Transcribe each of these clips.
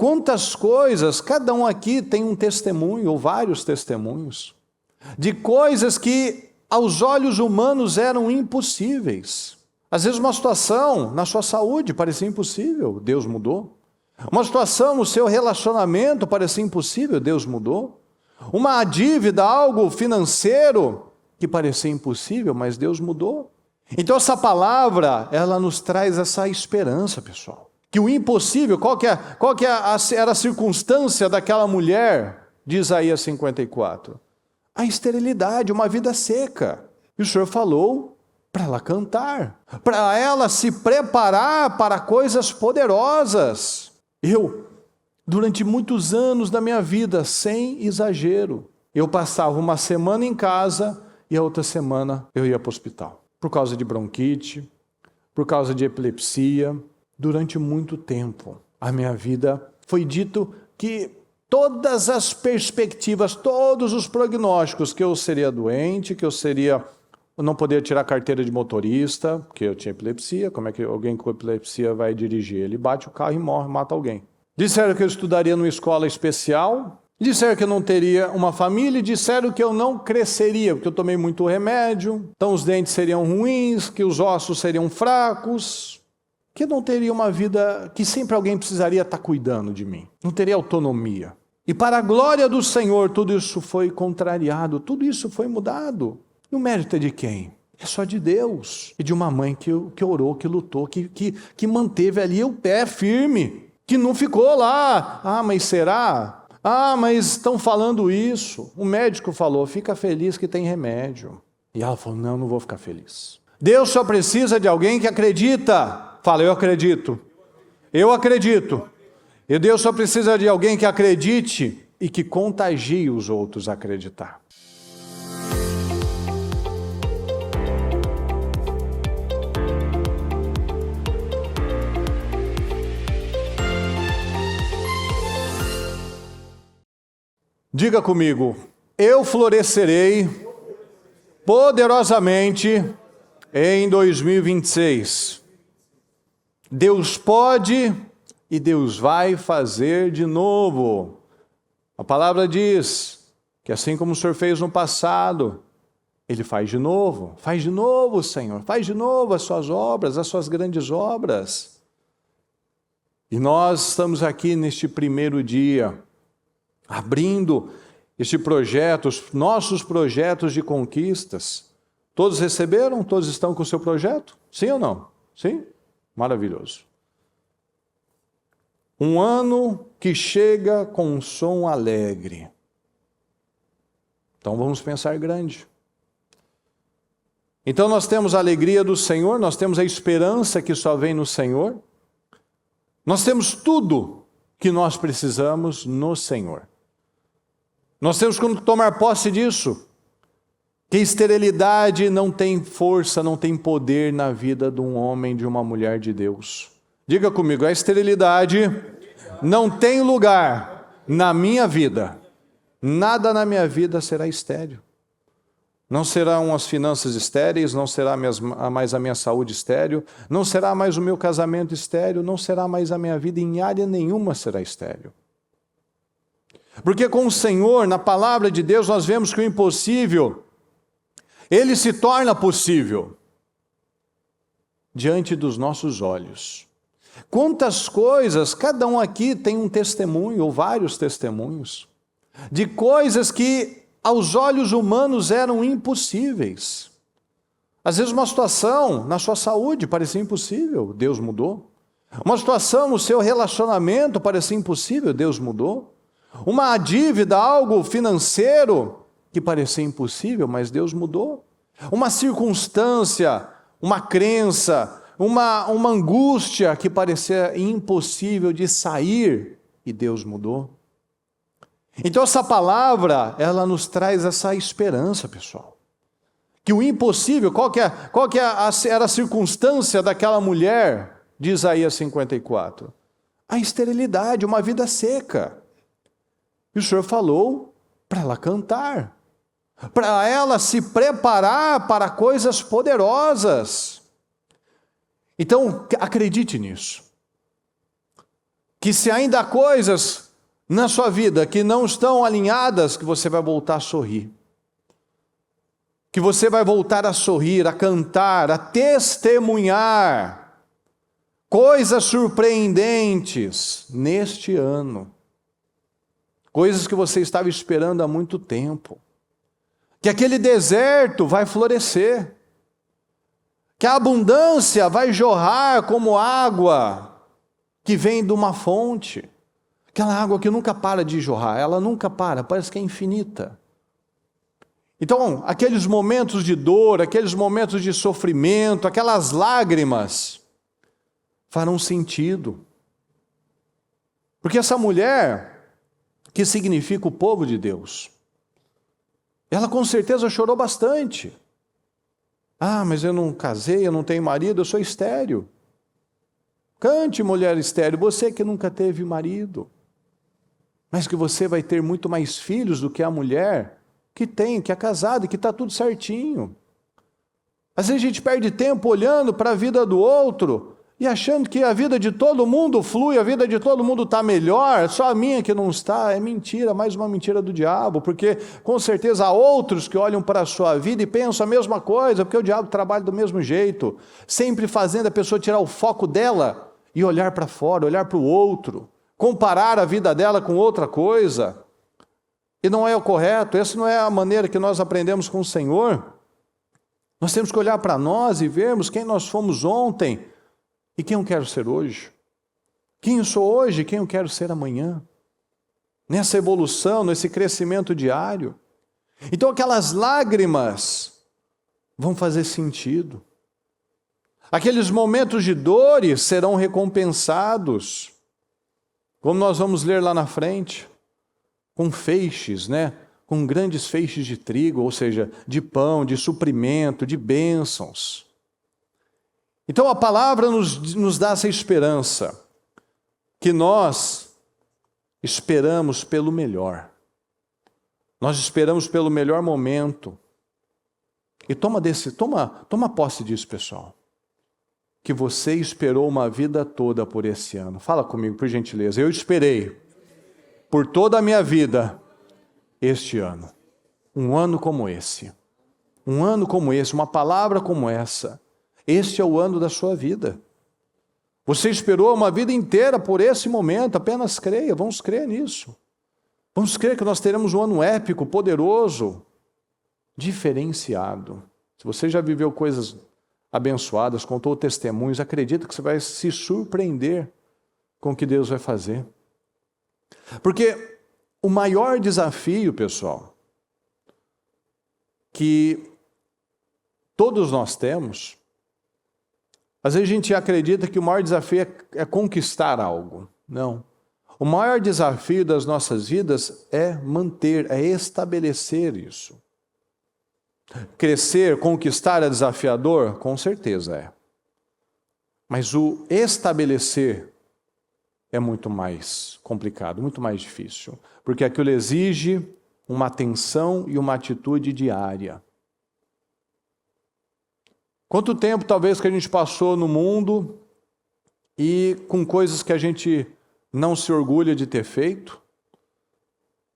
Quantas coisas, cada um aqui tem um testemunho, ou vários testemunhos, de coisas que aos olhos humanos eram impossíveis. Às vezes uma situação na sua saúde parecia impossível, Deus mudou. Uma situação no seu relacionamento parecia impossível, Deus mudou. Uma dívida, algo financeiro que parecia impossível, mas Deus mudou. Então essa palavra, ela nos traz essa esperança, pessoal. Que o impossível, qual que era a circunstância daquela mulher de Isaías 54? A esterilidade, uma vida seca. E o Senhor falou para ela cantar, para ela se preparar para coisas poderosas. Durante muitos anos da minha vida, sem exagero, eu passava uma semana em casa e a outra semana eu ia para o hospital. Por causa de bronquite, por causa de epilepsia. Durante muito tempo, a minha vida foi dito que todas as perspectivas, todos os prognósticos, que eu seria doente, que eu não poderia tirar carteira de motorista, porque eu tinha epilepsia. Como é que alguém com epilepsia vai dirigir? Ele bate o carro e morre, mata alguém. Disseram que eu estudaria numa escola especial, disseram que eu não teria uma família, disseram que eu não cresceria, porque eu tomei muito remédio, então os dentes seriam ruins, que os ossos seriam fracos, que eu não teria uma vida, que sempre alguém precisaria estar cuidando de mim, não teria autonomia. E para a glória do Senhor, tudo isso foi contrariado, tudo isso foi mudado. E o mérito é de quem? É só de Deus. E de uma mãe que orou, que lutou, que manteve ali o pé firme, que não ficou lá, mas será? Mas estão falando isso. O médico falou, fica feliz que tem remédio. E ela falou, não vou ficar feliz. Deus só precisa de alguém que acredita. Fala, eu acredito. Eu acredito. E Deus só precisa de alguém que acredite e que contagie os outros a acreditar. Diga comigo, eu florescerei poderosamente em 2026. Deus pode e Deus vai fazer de novo. A palavra diz que assim como o Senhor fez no passado, Ele faz de novo, Senhor, faz de novo as suas obras, as suas grandes obras. E nós estamos aqui neste primeiro dia, abrindo este projeto, os nossos projetos de conquistas. Todos receberam? Todos estão com o seu projeto? Sim ou não? Sim? Maravilhoso. Um ano que chega com um som alegre. Então vamos pensar grande. Então nós temos a alegria do Senhor, nós temos a esperança que só vem no Senhor. Nós temos tudo que nós precisamos no Senhor. Nós temos que tomar posse disso. Que esterilidade não tem força, não tem poder na vida de um homem, de uma mulher de Deus. Diga comigo, a esterilidade não tem lugar na minha vida. Nada na minha vida será estéril. Não serão as finanças estéreis, não será mais a minha saúde estéril, não será mais o meu casamento estéril, não será mais a minha vida, em área nenhuma será estéril. Porque com o Senhor, na palavra de Deus, nós vemos que o impossível, ele se torna possível diante dos nossos olhos. Quantas coisas, cada um aqui tem um testemunho, ou vários testemunhos, de coisas que aos olhos humanos eram impossíveis. Às vezes uma situação na sua saúde parecia impossível, Deus mudou. Uma situação no seu relacionamento parecia impossível, Deus mudou. Uma dívida, algo financeiro que parecia impossível, mas Deus mudou. Uma circunstância, uma crença, uma angústia que parecia impossível de sair, e Deus mudou. Então essa palavra, ela nos traz essa esperança, pessoal. Que o impossível, qual que era a circunstância daquela mulher de Isaías 54? A esterilidade, uma vida seca. E o Senhor falou para ela cantar, para ela se preparar para coisas poderosas. Então, acredite nisso. que se ainda há coisas na sua vida que não estão alinhadas, que você vai voltar a sorrir. Que você vai voltar a sorrir, a cantar, a testemunhar coisas surpreendentes neste ano. Coisas que você estava esperando há muito tempo. Que aquele deserto vai florescer. Que a abundância vai jorrar como água que vem de uma fonte. Aquela água que nunca para de jorrar, ela nunca para, parece que é infinita. Então, aqueles momentos de dor, aqueles momentos de sofrimento, aquelas lágrimas, farão sentido. Porque essa mulher, que significa o povo de Deus, ela com certeza chorou bastante. Ah, mas eu não casei, eu não tenho marido, eu sou estéril. Cante, mulher estéril, você que nunca teve marido. Mas que você vai ter muito mais filhos do que a mulher que tem, que é casada e que está tudo certinho. Às vezes a gente perde tempo olhando para a vida do outro e achando que a vida de todo mundo flui, a vida de todo mundo está melhor, só a minha que não está. É mentira, mais uma mentira do diabo, porque com certeza há outros que olham para a sua vida e pensam a mesma coisa, porque o diabo trabalha do mesmo jeito, sempre fazendo a pessoa tirar o foco dela e olhar para fora, olhar para o outro, comparar a vida dela com outra coisa. E não é o correto, essa não é a maneira que nós aprendemos com o Senhor. Nós temos que olhar para nós e vermos quem nós fomos ontem e quem eu quero ser hoje. Quem eu sou hoje e quem eu quero ser amanhã. Nessa evolução, nesse crescimento diário. Então aquelas lágrimas vão fazer sentido. Aqueles momentos de dores serão recompensados. Como nós vamos ler lá na frente. Com feixes, com grandes feixes de trigo, ou seja, de pão, de suprimento, de bênçãos. Então a palavra nos dá essa esperança, que nós esperamos pelo melhor. Nós esperamos pelo melhor momento. E toma posse disso, pessoal. Que você esperou uma vida toda por esse ano. Fala comigo, por gentileza. Eu esperei por toda a minha vida, este ano. Um ano como esse. Um ano como esse, uma palavra como essa. Este é o ano da sua vida. Você esperou uma vida inteira por esse momento, apenas creia, vamos crer nisso. Vamos crer que nós teremos um ano épico, poderoso, diferenciado. Se você já viveu coisas abençoadas, contou testemunhos, acredita que você vai se surpreender com o que Deus vai fazer. Porque o maior desafio, pessoal, que todos nós temos, às vezes a gente acredita que o maior desafio é conquistar algo. Não. O maior desafio das nossas vidas é manter, é estabelecer isso. Crescer, conquistar é desafiador? Com certeza é. Mas o estabelecer é muito mais complicado, muito mais difícil, porque aquilo exige uma atenção e uma atitude diária. Quanto tempo talvez que a gente passou no mundo e com coisas que a gente não se orgulha de ter feito?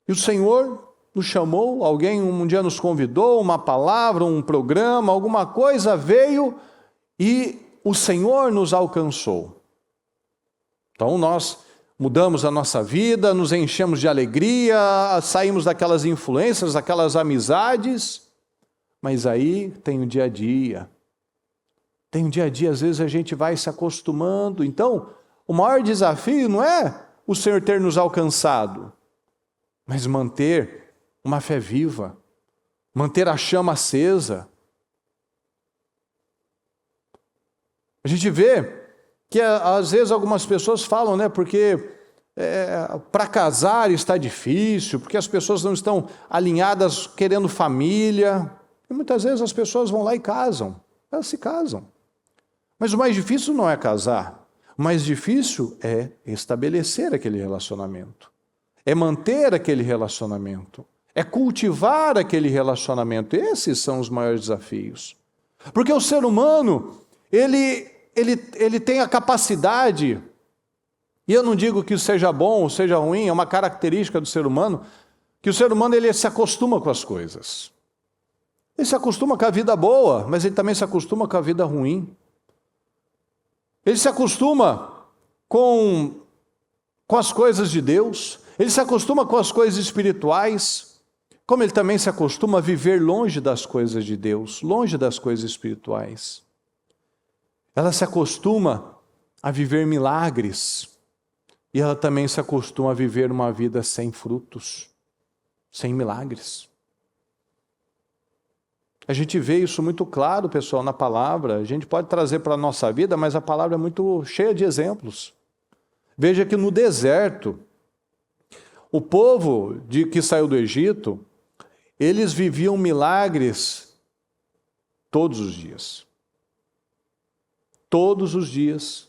E o Senhor nos chamou, alguém um dia nos convidou, uma palavra, um programa, alguma coisa veio e o Senhor nos alcançou. Então nós mudamos a nossa vida, nos enchemos de alegria, saímos daquelas influências, daquelas amizades, mas aí tem o dia a dia. Tem o dia a dia, às vezes a gente vai se acostumando. Então, o maior desafio não é o Senhor ter nos alcançado, mas manter uma fé viva, manter a chama acesa. A gente vê que às vezes algumas pessoas falam, porque para casar está difícil, porque as pessoas não estão alinhadas querendo família. E muitas vezes as pessoas vão lá e casam, elas se casam. Mas o mais difícil não é casar, o mais difícil é estabelecer aquele relacionamento, é manter aquele relacionamento, é cultivar aquele relacionamento. Esses são os maiores desafios. Porque o ser humano, ele tem a capacidade E eu não digo que isso seja bom ou seja ruim, é uma característica do ser humano, que o ser humano ele se acostuma com as coisas. Ele se acostuma com a vida boa, mas ele também se acostuma com a vida ruim. Ele se acostuma com as coisas de Deus, ele se acostuma com as coisas espirituais, como ele também se acostuma a viver longe das coisas de Deus, longe das coisas espirituais. Ela se acostuma a viver milagres, e ela também se acostuma a viver uma vida sem frutos, sem milagres. A gente vê isso muito claro, pessoal, na palavra. A gente pode trazer para a nossa vida, mas a palavra é muito cheia de exemplos. Veja que no deserto, o povo que saiu do Egito, eles viviam milagres todos os dias. Todos os dias,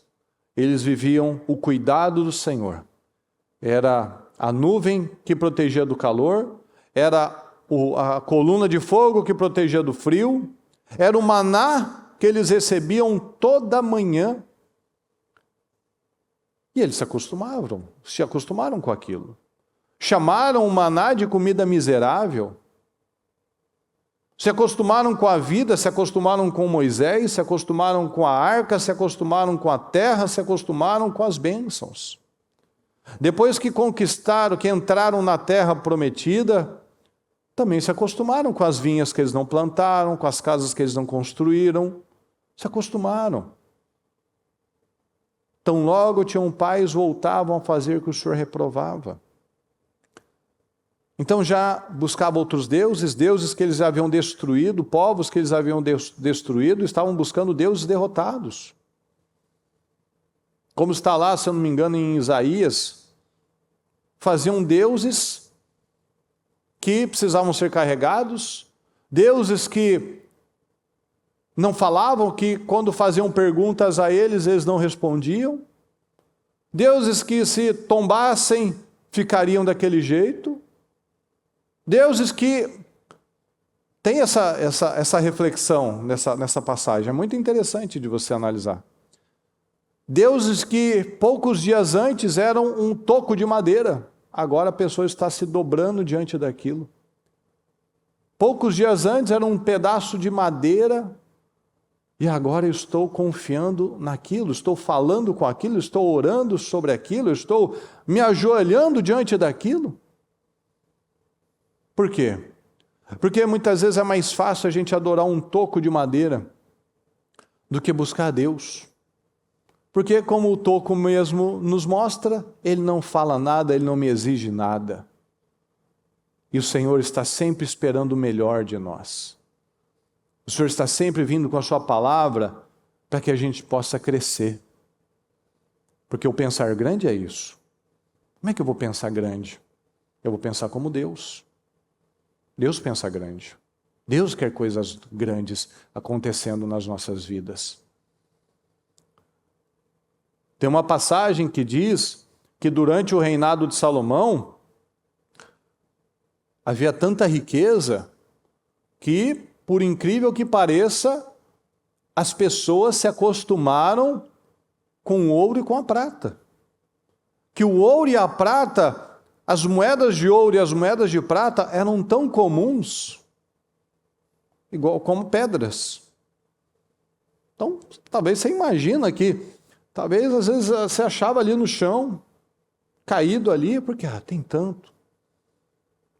eles viviam o cuidado do Senhor. Era a nuvem que protegia do calor, era a coluna de fogo que protegia do frio, era o maná que eles recebiam toda manhã. E eles se acostumaram com aquilo. Chamaram o maná de comida miserável. Se acostumaram com a vida, se acostumaram com Moisés, se acostumaram com a arca, se acostumaram com a terra, se acostumaram com as bênçãos. Depois que conquistaram, que entraram na terra prometida, também se acostumaram com as vinhas que eles não plantaram, com as casas que eles não construíram. Se acostumaram. Tão logo tinham pais, voltavam a fazer o que o Senhor reprovava. Então já buscavam outros deuses, deuses que eles haviam destruído, povos que eles haviam destruído, estavam buscando deuses derrotados. Como está lá, se eu não me engano, em Isaías, faziam deuses que precisavam ser carregados, deuses que não falavam, que quando faziam perguntas a eles, eles não respondiam, deuses que se tombassem, ficariam daquele jeito, deuses que... Tem essa reflexão nessa passagem, é muito interessante de você analisar. Deuses que poucos dias antes eram um toco de madeira, agora a pessoa está se dobrando diante daquilo. Poucos dias antes era um pedaço de madeira, e agora eu estou confiando naquilo, estou falando com aquilo, estou orando sobre aquilo, estou me ajoelhando diante daquilo. Por quê? Porque muitas vezes é mais fácil a gente adorar um toco de madeira do que buscar a Deus. Porque, como o toco mesmo nos mostra, ele não fala nada, ele não me exige nada. E o Senhor está sempre esperando o melhor de nós. O Senhor está sempre vindo com a sua palavra para que a gente possa crescer. Porque o pensar grande é isso. Como é que eu vou pensar grande? Eu vou pensar como Deus. Deus pensa grande. Deus quer coisas grandes acontecendo nas nossas vidas. Tem uma passagem que diz que durante o reinado de Salomão havia tanta riqueza que, por incrível que pareça, as pessoas se acostumaram com o ouro e com a prata. Que o ouro e a prata, as moedas de ouro e as moedas de prata eram tão comuns, igual como pedras. Então, talvez você imagina que talvez, às vezes, você achava ali no chão, caído ali, porque tem tanto.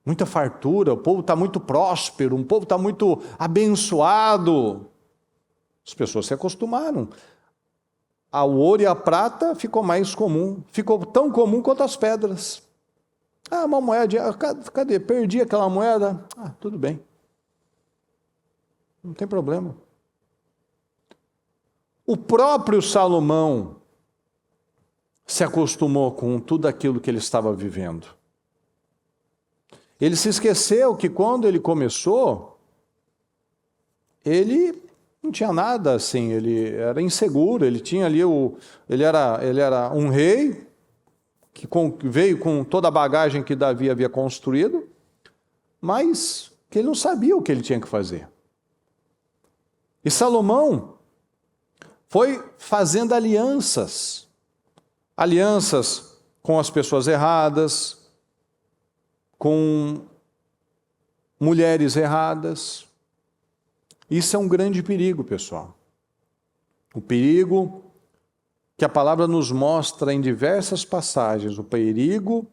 Muita fartura, o povo está muito próspero, o povo está muito abençoado. As pessoas se acostumaram. O ouro e a prata ficou mais comum, ficou tão comum quanto as pedras. Uma moeda, cadê? Perdi aquela moeda. Tudo bem. Não tem problema. O próprio Salomão se acostumou com tudo aquilo que ele estava vivendo. Ele se esqueceu que quando ele começou, ele não tinha nada assim, ele era inseguro, ele tinha ali ele era um rei que veio com toda a bagagem que Davi havia construído, mas que ele não sabia o que ele tinha que fazer. E Salomão foi fazendo alianças alianças com as pessoas erradas, com mulheres erradas. Isso é um grande perigo, pessoal. O perigo que a palavra nos mostra em diversas passagens, o perigo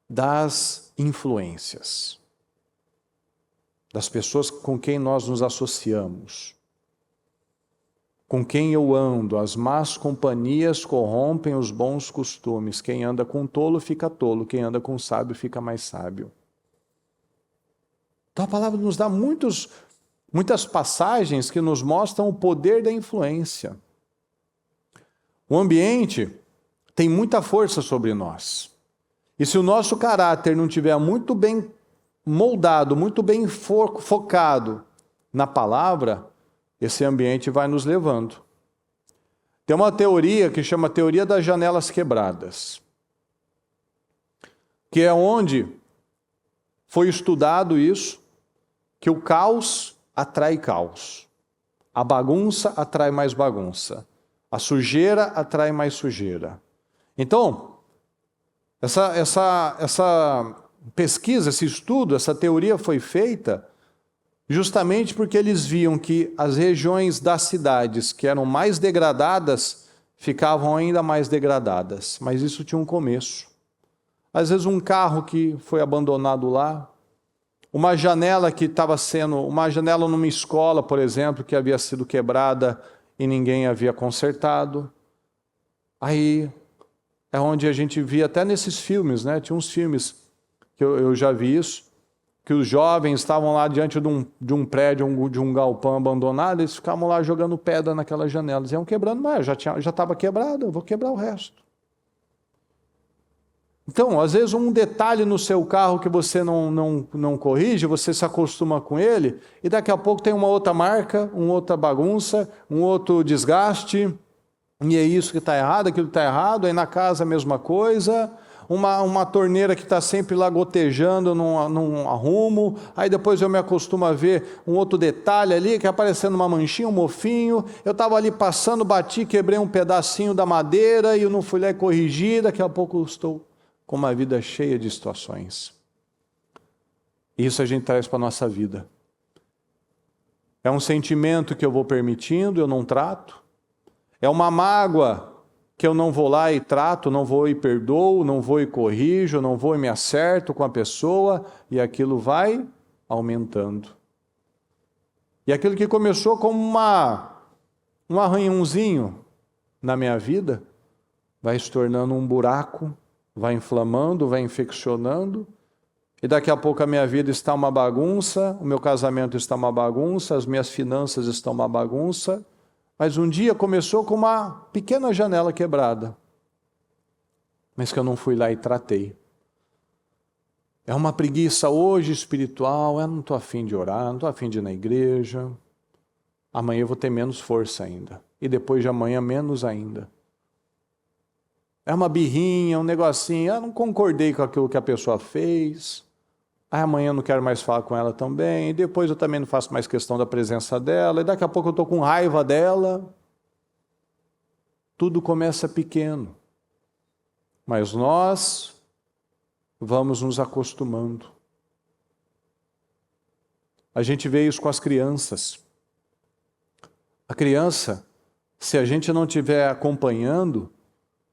das influências, das pessoas com quem nós nos associamos, com quem eu ando. As más companhias corrompem os bons costumes. Quem anda com tolo fica tolo, quem anda com sábio fica mais sábio. Então a palavra nos dá muitas passagens que nos mostram o poder da influência. O ambiente tem muita força sobre nós. E se o nosso caráter não estiver muito bem moldado, muito bem focado na palavra, esse ambiente vai nos levando. Tem uma teoria que chama teoria das janelas quebradas, que é onde foi estudado isso, que o caos atrai caos, a bagunça atrai mais bagunça, a sujeira atrai mais sujeira. Então, essa pesquisa, esse estudo, essa teoria foi feita justamente porque eles viam que as regiões das cidades que eram mais degradadas ficavam ainda mais degradadas, mas isso tinha um começo. Às vezes um carro que foi abandonado lá, uma janela uma janela numa escola, por exemplo, que havia sido quebrada e ninguém havia consertado. Aí é onde a gente via até nesses filmes, né? Tinha uns filmes que eu já vi isso, que os jovens estavam lá diante de um prédio, de um galpão abandonado, eles ficavam lá jogando pedra naquelas janelas, iam quebrando, mas já estava quebrado, eu vou quebrar o resto. Então, às vezes um detalhe no seu carro que você não corrige, você se acostuma com ele, e daqui a pouco tem uma outra marca, uma outra bagunça, um outro desgaste, e é isso que está errado, aquilo está errado, aí na casa a mesma coisa, uma torneira que está sempre lá gotejando, não arrumo, aí depois eu me acostumo a ver um outro detalhe ali, que aparecendo uma manchinha, um mofinho, eu estava ali passando, bati, quebrei um pedacinho da madeira, e eu não fui lá e corrigi, daqui a pouco eu estou com uma vida cheia de situações. Isso a gente traz para a nossa vida. É um sentimento que eu vou permitindo, eu não trato. É uma mágoa que eu não vou lá e trato, não vou e perdoo, não vou e corrijo, não vou e me acerto com a pessoa, e aquilo vai aumentando. E aquilo que começou como um arranhãozinho na minha vida, vai se tornando um buraco, vai inflamando, vai infeccionando, e daqui a pouco a minha vida está uma bagunça, o meu casamento está uma bagunça, as minhas finanças estão uma bagunça, mas um dia começou com uma pequena janela quebrada, mas que eu não fui lá e tratei. É uma preguiça hoje espiritual, eu não estou afim de orar, não estou afim de ir na igreja, amanhã eu vou ter menos força ainda, e depois de amanhã menos ainda. É uma birrinha, um negocinho, eu não concordei com aquilo que a pessoa fez, aí amanhã eu não quero mais falar com ela também, e depois eu também não faço mais questão da presença dela, e daqui a pouco eu estou com raiva dela. Tudo começa pequeno, mas nós vamos nos acostumando. A gente vê isso com as crianças. A criança, se a gente não estiver acompanhando,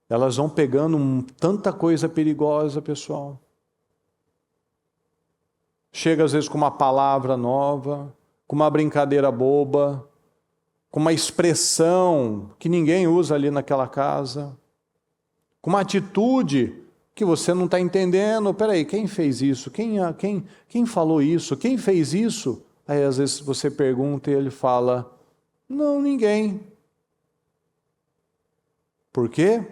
elas vão pegando tanta coisa perigosa, pessoal. Chega às vezes com uma palavra nova, com uma brincadeira boba, com uma expressão que ninguém usa ali naquela casa, com uma atitude que você não está entendendo. Peraí, quem fez isso? Quem falou isso? Quem fez isso? Aí às vezes você pergunta e ele fala, não, ninguém. Por quê?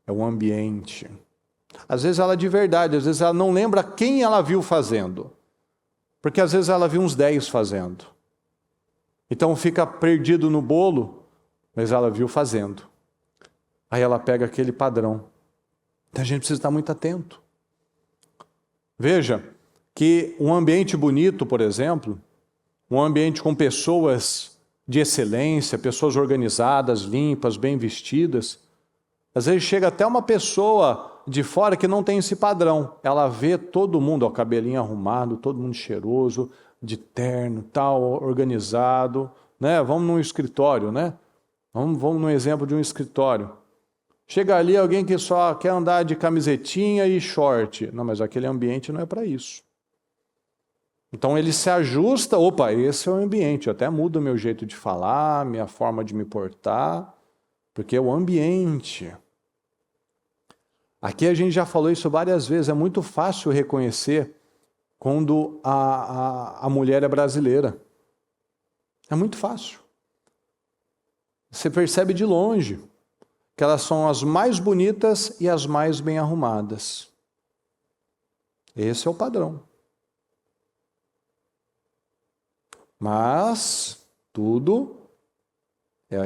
É o ambiente. Às vezes ela de verdade, às vezes ela não lembra quem ela viu fazendo. Porque às vezes ela viu uns 10 fazendo. Então fica perdido no bolo, mas ela viu fazendo. Aí ela pega aquele padrão. Então a gente precisa estar muito atento. Veja que um ambiente bonito, por exemplo, um ambiente com pessoas de excelência, pessoas organizadas, limpas, bem vestidas, Às vezes chega até uma pessoa de fora que não tem esse padrão. Ela vê todo mundo, ó, cabelinho arrumado, todo mundo cheiroso, de terno, tal, organizado, né? Vamos num escritório, né? Vamos num exemplo de um escritório. Chega ali alguém que só quer andar de camisetinha e short. Não, mas aquele ambiente não é para isso. Então ele se ajusta, opa, esse é o ambiente, eu até mudo o meu jeito de falar, minha forma de me portar, porque é o ambiente. Aqui a gente já falou isso várias vezes, é muito fácil reconhecer quando a mulher é brasileira. É muito fácil. Você percebe de longe que elas são as mais bonitas e as mais bem arrumadas. Esse é o padrão. Mas tudo é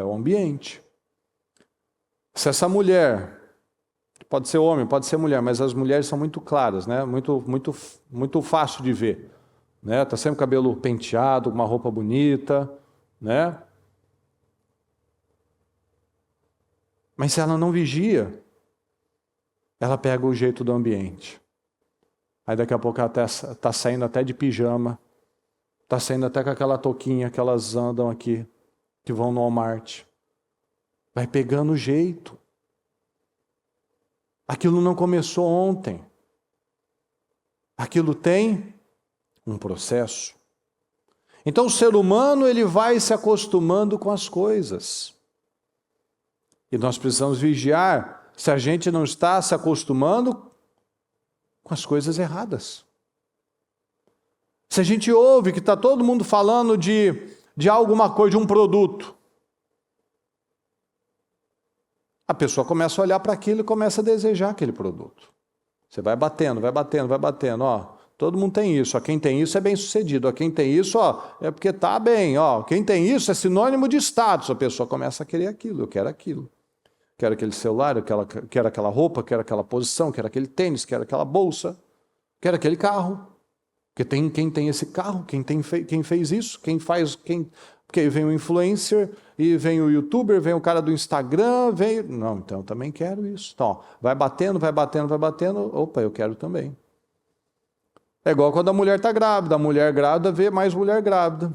o ambiente. Se essa mulher, pode ser homem, pode ser mulher, mas as mulheres são muito claras, né? Muito fácil de ver, né? Tá sempre com o cabelo penteado, uma roupa bonita, né? Mas se ela não vigia, ela pega o jeito do ambiente. Aí daqui a pouco ela tá saindo até de pijama, tá saindo até com aquela touquinha que elas andam aqui, que vão no Walmart. Vai pegando o jeito. Aquilo não começou ontem. Aquilo tem um processo. Então o ser humano ele vai se acostumando com as coisas. E nós precisamos vigiar se a gente não está se acostumando com as coisas erradas. Se a gente ouve que está todo mundo falando de alguma coisa, de um produto, a pessoa começa a olhar para aquilo e começa a desejar aquele produto. Você vai batendo, ó. Todo mundo tem isso, ó. Quem tem isso é bem sucedido, ó. Quem tem isso, ó, é porque está bem, ó. Quem tem isso é sinônimo de status. A pessoa começa a querer aquilo, eu quero aquilo. Quero aquele celular, eu quero aquela roupa, quero aquela posição, quero aquele tênis, quero aquela bolsa, quero aquele carro. Porque quem tem esse carro, quem fez isso, porque vem o influencer, e vem o youtuber, vem o cara do Instagram, não, então eu também quero isso. Então, ó, vai batendo, opa, eu quero também. É igual quando a mulher está grávida, a mulher grávida vê mais mulher grávida.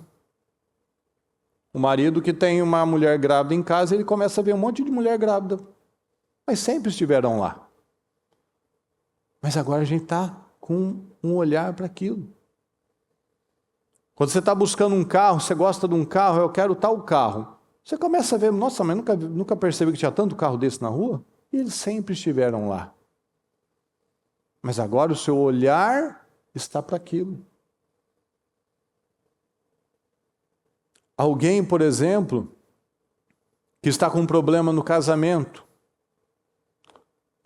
O marido que tem uma mulher grávida em casa, ele começa a ver um monte de mulher grávida. Mas sempre estiveram lá. Mas agora a gente está com um olhar para aquilo. Quando você está buscando um carro, você gosta de um carro, eu quero tal carro. Você começa a ver, nossa, mas nunca percebi que tinha tanto carro desse na rua? E eles sempre estiveram lá. Mas agora o seu olhar está para aquilo. Alguém, por exemplo, que está com um problema no casamento,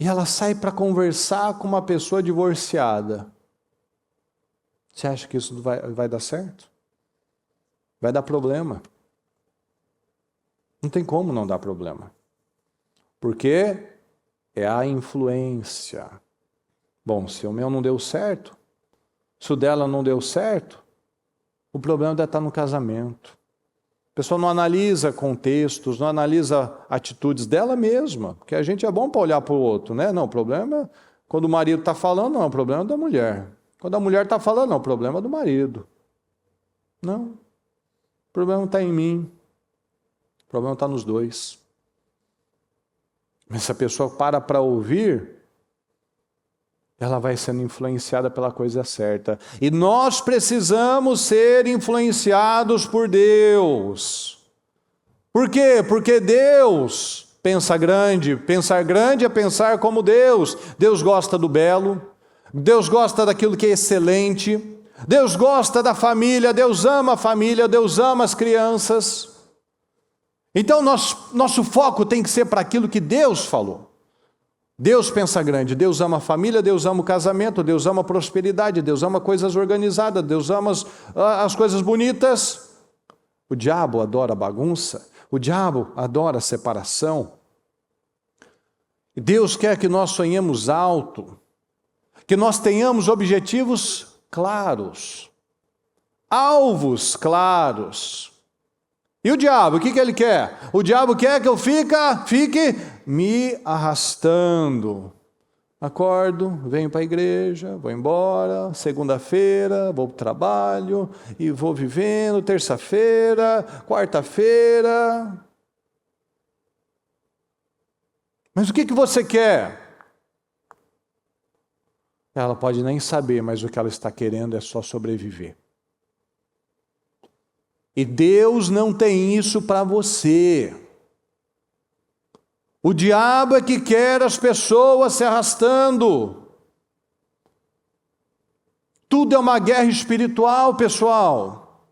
e ela sai para conversar com uma pessoa divorciada. Você acha que isso vai dar certo? Vai dar problema. Não tem como não dar problema. Porque é a influência. Bom, se o meu não deu certo, se o dela não deu certo, o problema deve estar no casamento. A pessoa não analisa contextos, não analisa atitudes dela mesma, porque a gente é bom para olhar para o outro, né? Não, o problema, quando o marido está falando, não, o problema é da mulher. Quando a mulher está falando, não, o problema é do marido. Não, o problema está em mim, o problema está nos dois. Mas se a pessoa para ouvir, ela vai sendo influenciada pela coisa certa. E nós precisamos ser influenciados por Deus. Por quê? Porque Deus pensa grande. Pensar grande é pensar como Deus. Deus gosta do belo. Deus gosta daquilo que é excelente. Deus gosta da família. Deus ama a família. Deus ama as crianças. Então nosso foco tem que ser para aquilo que Deus falou. Deus pensa grande, Deus ama a família, Deus ama o casamento, Deus ama a prosperidade, Deus ama coisas organizadas, Deus ama as coisas bonitas. O diabo adora bagunça, o diabo adora separação. Deus quer que nós sonhemos alto, que nós tenhamos objetivos claros, alvos claros. E o diabo, o que ele quer? O diabo quer que eu fique me arrastando. Acordo, venho para a igreja, vou embora, segunda-feira, vou para o trabalho, e vou vivendo, terça-feira, quarta-feira. Mas o que você quer? Ela pode nem saber, mas o que ela está querendo é só sobreviver. E Deus não tem isso para você. O diabo é que quer as pessoas se arrastando. Tudo é uma guerra espiritual, pessoal.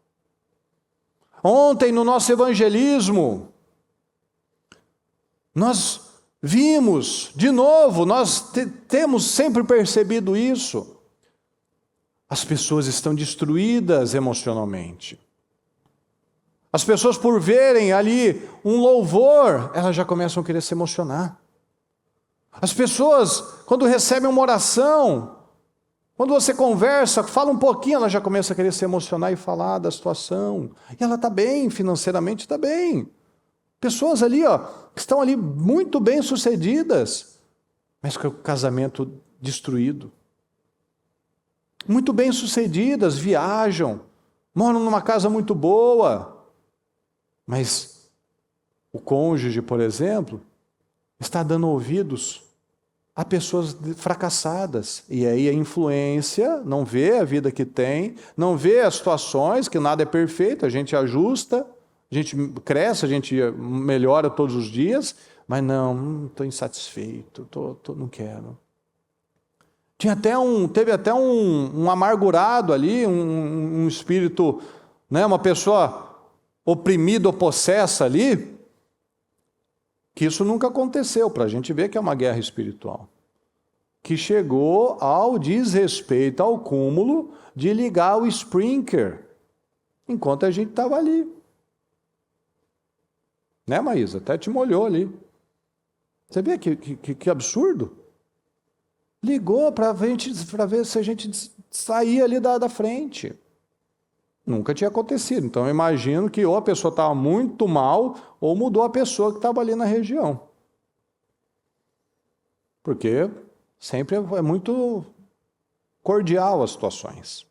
Ontem, no nosso evangelismo, nós vimos, de novo, nós temos sempre percebido isso. As pessoas estão destruídas emocionalmente. As pessoas, por verem ali um louvor, elas já começam a querer se emocionar. As pessoas, quando recebem uma oração, quando você conversa, fala um pouquinho, ela já começa a querer se emocionar e falar da situação. E ela está bem, financeiramente está bem. Pessoas ali, que estão ali muito bem sucedidas, mas com o casamento destruído. Muito bem sucedidas, viajam, moram numa casa muito boa, mas o cônjuge, por exemplo, está dando ouvidos a pessoas fracassadas. E aí a influência não vê a vida que tem, não vê as situações, que nada é perfeito, a gente ajusta, a gente cresce, a gente melhora todos os dias, mas não, estou insatisfeito, não quero. Teve até um amargurado ali, um espírito, né, uma pessoa oprimida ou possessa ali, que isso nunca aconteceu, para a gente ver que é uma guerra espiritual, que chegou ao desrespeito, ao cúmulo de ligar o sprinkler, enquanto a gente estava ali. Né, Maísa? Até te molhou ali. Você vê que absurdo? Ligou para ver se a gente saía ali da frente. Nunca tinha acontecido. Então eu imagino que ou a pessoa estava muito mal, ou mudou a pessoa que estava ali na região. Porque sempre é muito cordial as situações.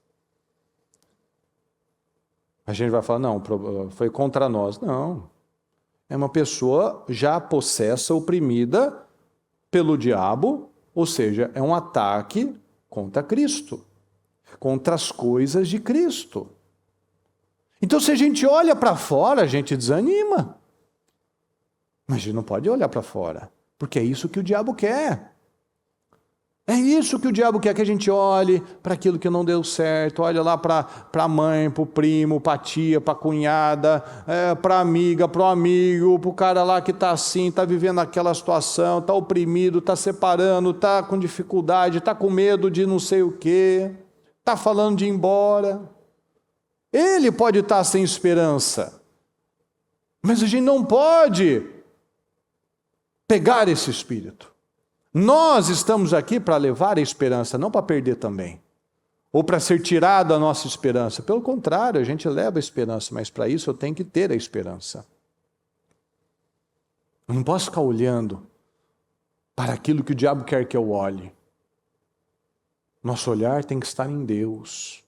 A gente vai falar, não, foi contra nós. Não. É uma pessoa já possessa, oprimida pelo diabo, ou seja, é um ataque contra Cristo, contra as coisas de Cristo. Então, se a gente olha para fora, a gente desanima. Mas a gente não pode olhar para fora, porque é isso que o diabo quer. É isso que o diabo quer, que a gente olhe para aquilo que não deu certo, olha lá para a mãe, para o primo, para a tia, para a cunhada, para a amiga, para o amigo, para o cara lá que está assim, está vivendo aquela situação, está oprimido, está separando, está com dificuldade, está com medo de não sei o quê, está falando de ir embora. Ele pode estar sem esperança, mas a gente não pode pegar esse espírito. Nós estamos aqui para levar a esperança, não para perder também. Ou para ser tirada a nossa esperança. Pelo contrário, a gente leva a esperança, mas para isso eu tenho que ter a esperança. Eu não posso ficar olhando para aquilo que o diabo quer que eu olhe. Nosso olhar tem que estar em Deus.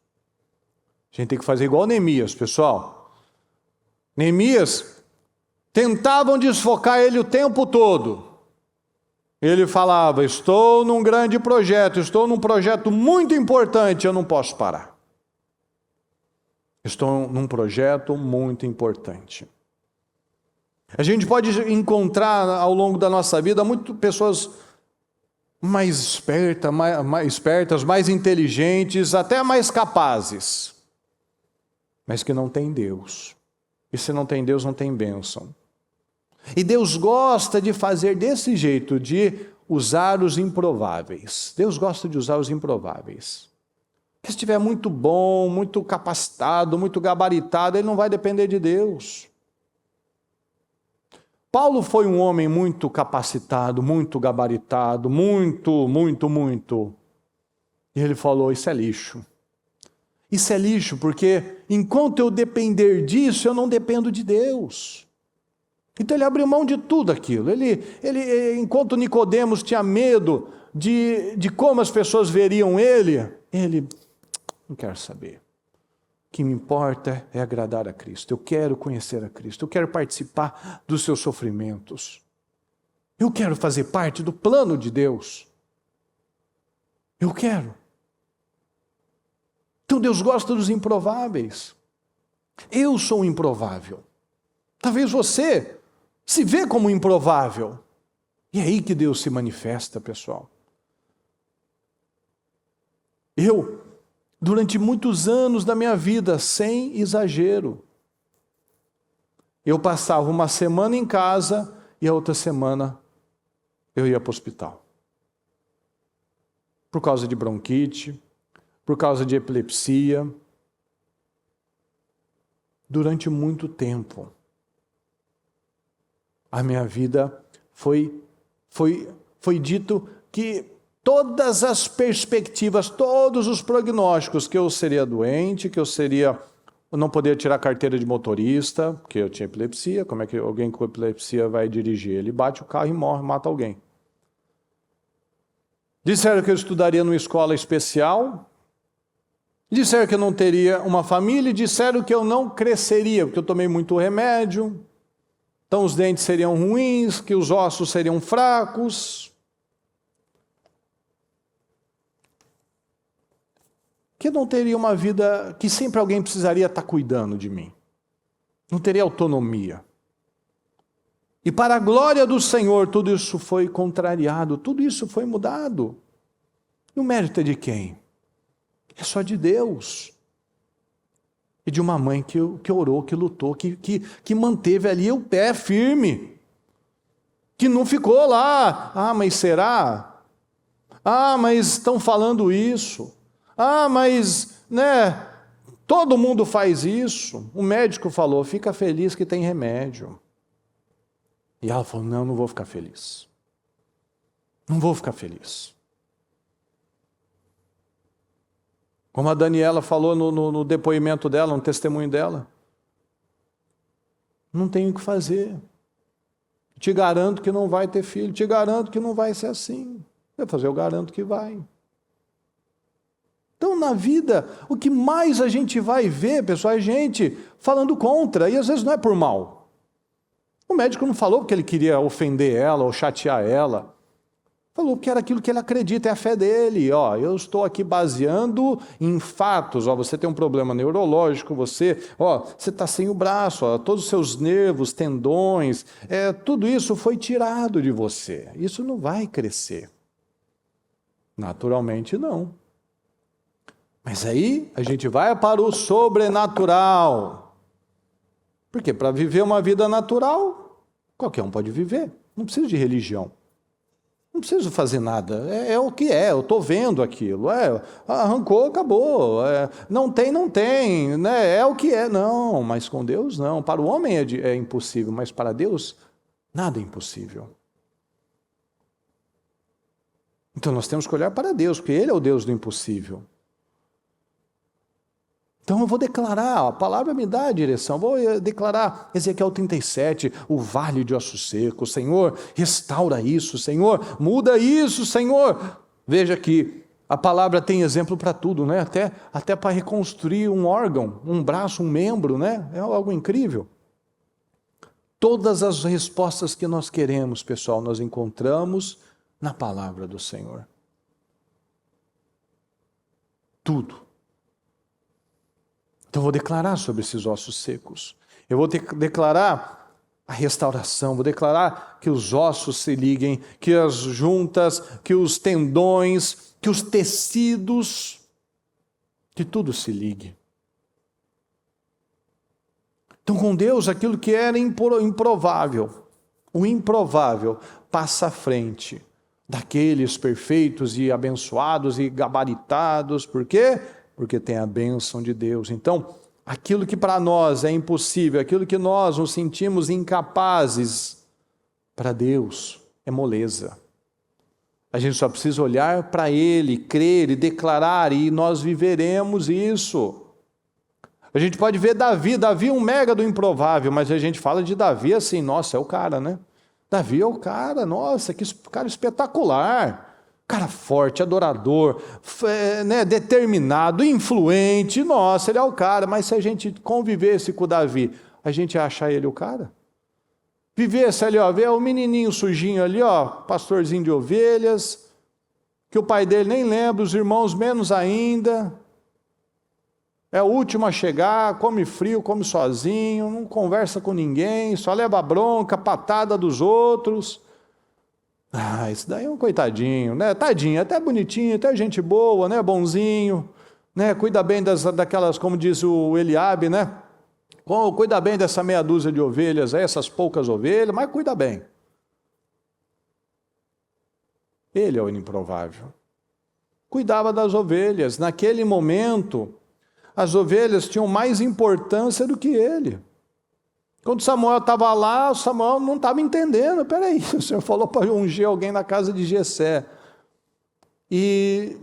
A gente tem que fazer igual Neemias, pessoal. Neemias, tentavam desfocar ele o tempo todo. Ele falava, estou num grande projeto, estou num projeto muito importante, eu não posso parar. Estou num projeto muito importante. A gente pode encontrar ao longo da nossa vida muitas pessoas mais espertas, mais inteligentes, até mais capazes, mas que não têm Deus. E se não tem Deus, não tem bênção. E Deus gosta de fazer desse jeito, de usar os improváveis. Deus gosta de usar os improváveis. Se estiver muito bom, muito capacitado, muito gabaritado, ele não vai depender de Deus. Paulo foi um homem muito capacitado, muito gabaritado, muito. E ele falou, isso é lixo. Isso é lixo, porque enquanto eu depender disso, eu não dependo de Deus. Então ele abriu mão de tudo aquilo. Enquanto Nicodemos tinha medo de como as pessoas veriam ele não quer saber. O que me importa é agradar a Cristo. Eu quero conhecer a Cristo. Eu quero participar dos seus sofrimentos. Eu quero fazer parte do plano de Deus. Eu quero. Então Deus gosta dos improváveis. Eu sou improvável. Talvez você se vê como improvável. E é aí que Deus se manifesta, pessoal. Eu, durante muitos anos da minha vida, sem exagero, eu passava uma semana em casa e a outra semana eu ia para o hospital. Por causa de bronquite, por causa de epilepsia. Durante muito tempo, a minha vida foi dito que todas as perspectivas, todos os prognósticos, que eu seria doente, que eu não poderia tirar carteira de motorista, porque eu tinha epilepsia. Como é que alguém com epilepsia vai dirigir? Ele bate o carro e morre, mata alguém. Disseram que eu estudaria numa escola especial. Disseram que eu não teria uma família. Disseram que eu não cresceria, porque eu tomei muito remédio. Então os dentes seriam ruins, que os ossos seriam fracos. Que eu não teria uma vida, que sempre alguém precisaria estar cuidando de mim. Não teria autonomia. E para a glória do Senhor, tudo isso foi contrariado, tudo isso foi mudado. E o mérito é de quem? É só de Deus. E de uma mãe que orou, que lutou, que manteve ali o pé firme. Que não ficou lá, mas será? Mas estão falando isso. Mas, todo mundo faz isso. O médico falou, fica feliz que tem remédio. E ela falou, não vou ficar feliz. Não vou ficar feliz. Como a Daniela falou no depoimento dela, no testemunho dela. Não tenho o que fazer. Te garanto que não vai ter filho. Te garanto que não vai ser assim. Eu garanto que vai. Então, na vida, o que mais a gente vai ver, pessoal, é gente falando contra. E às vezes não é por mal. O médico não falou porque ele queria ofender ela ou chatear ela. Falou que era aquilo que ele acredita, é a fé dele. Eu estou aqui baseando em fatos. Você tem um problema neurológico, você está sem o braço, todos os seus nervos, tendões, tudo isso foi tirado de você. Isso não vai crescer. Naturalmente, não. Mas aí a gente vai para o sobrenatural. Porque para viver uma vida natural, qualquer um pode viver. Não precisa de religião. Não preciso fazer nada. É o que é, eu estou vendo aquilo. Arrancou, acabou. Não tem, né? É o que é. Não, mas com Deus não. Para o homem é impossível, mas para Deus nada é impossível. Então nós temos que olhar para Deus, porque Ele é o Deus do impossível. Então eu vou declarar, a palavra me dá a direção, vou declarar Ezequiel 37, o vale de ossos secos. Senhor, restaura isso, Senhor, muda isso, Senhor. Veja que a palavra tem exemplo para tudo, né? Até para reconstruir um órgão, um braço, um membro, né? É algo incrível. Todas as respostas que nós queremos, pessoal, nós encontramos na palavra do Senhor. Tudo. Então eu vou declarar sobre esses ossos secos. Eu vou declarar a restauração, vou declarar que os ossos se liguem, que as juntas, que os tendões, que os tecidos, que tudo se ligue. Então com Deus aquilo que era improvável, o improvável passa à frente daqueles perfeitos e abençoados e gabaritados. Por quê? Porque tem a bênção de Deus. Então, aquilo que para nós é impossível, aquilo que nós nos sentimos incapazes, para Deus é moleza. A gente só precisa olhar para Ele, crer e declarar, e nós viveremos isso. A gente pode ver Davi é um mega do improvável, mas a gente fala de Davi assim, nossa, é o cara, né? Davi é o cara, nossa, que cara espetacular. Cara forte, adorador, né, determinado, influente, nossa, ele é o cara. Mas se a gente convivesse com o Davi, a gente ia achar ele o cara? Vivesse ali, ó, ver o menininho sujinho ali, ó, pastorzinho de ovelhas, que o pai dele nem lembra, os irmãos menos ainda, é o último a chegar, come frio, come sozinho, não conversa com ninguém, só leva bronca, patada dos outros. Ah, esse daí é um coitadinho, né? Tadinho, até bonitinho, até gente boa, né? Bonzinho, né? Cuida bem daquelas, como diz o Eliabe, né? Cuida bem dessa meia dúzia de ovelhas, essas poucas ovelhas, mas cuida bem. Ele é o improvável. Cuidava das ovelhas. Naquele momento, as ovelhas tinham mais importância do que ele. Quando Samuel estava lá, Samuel não estava entendendo. Peraí, o Senhor falou para ungir alguém na casa de Jessé. E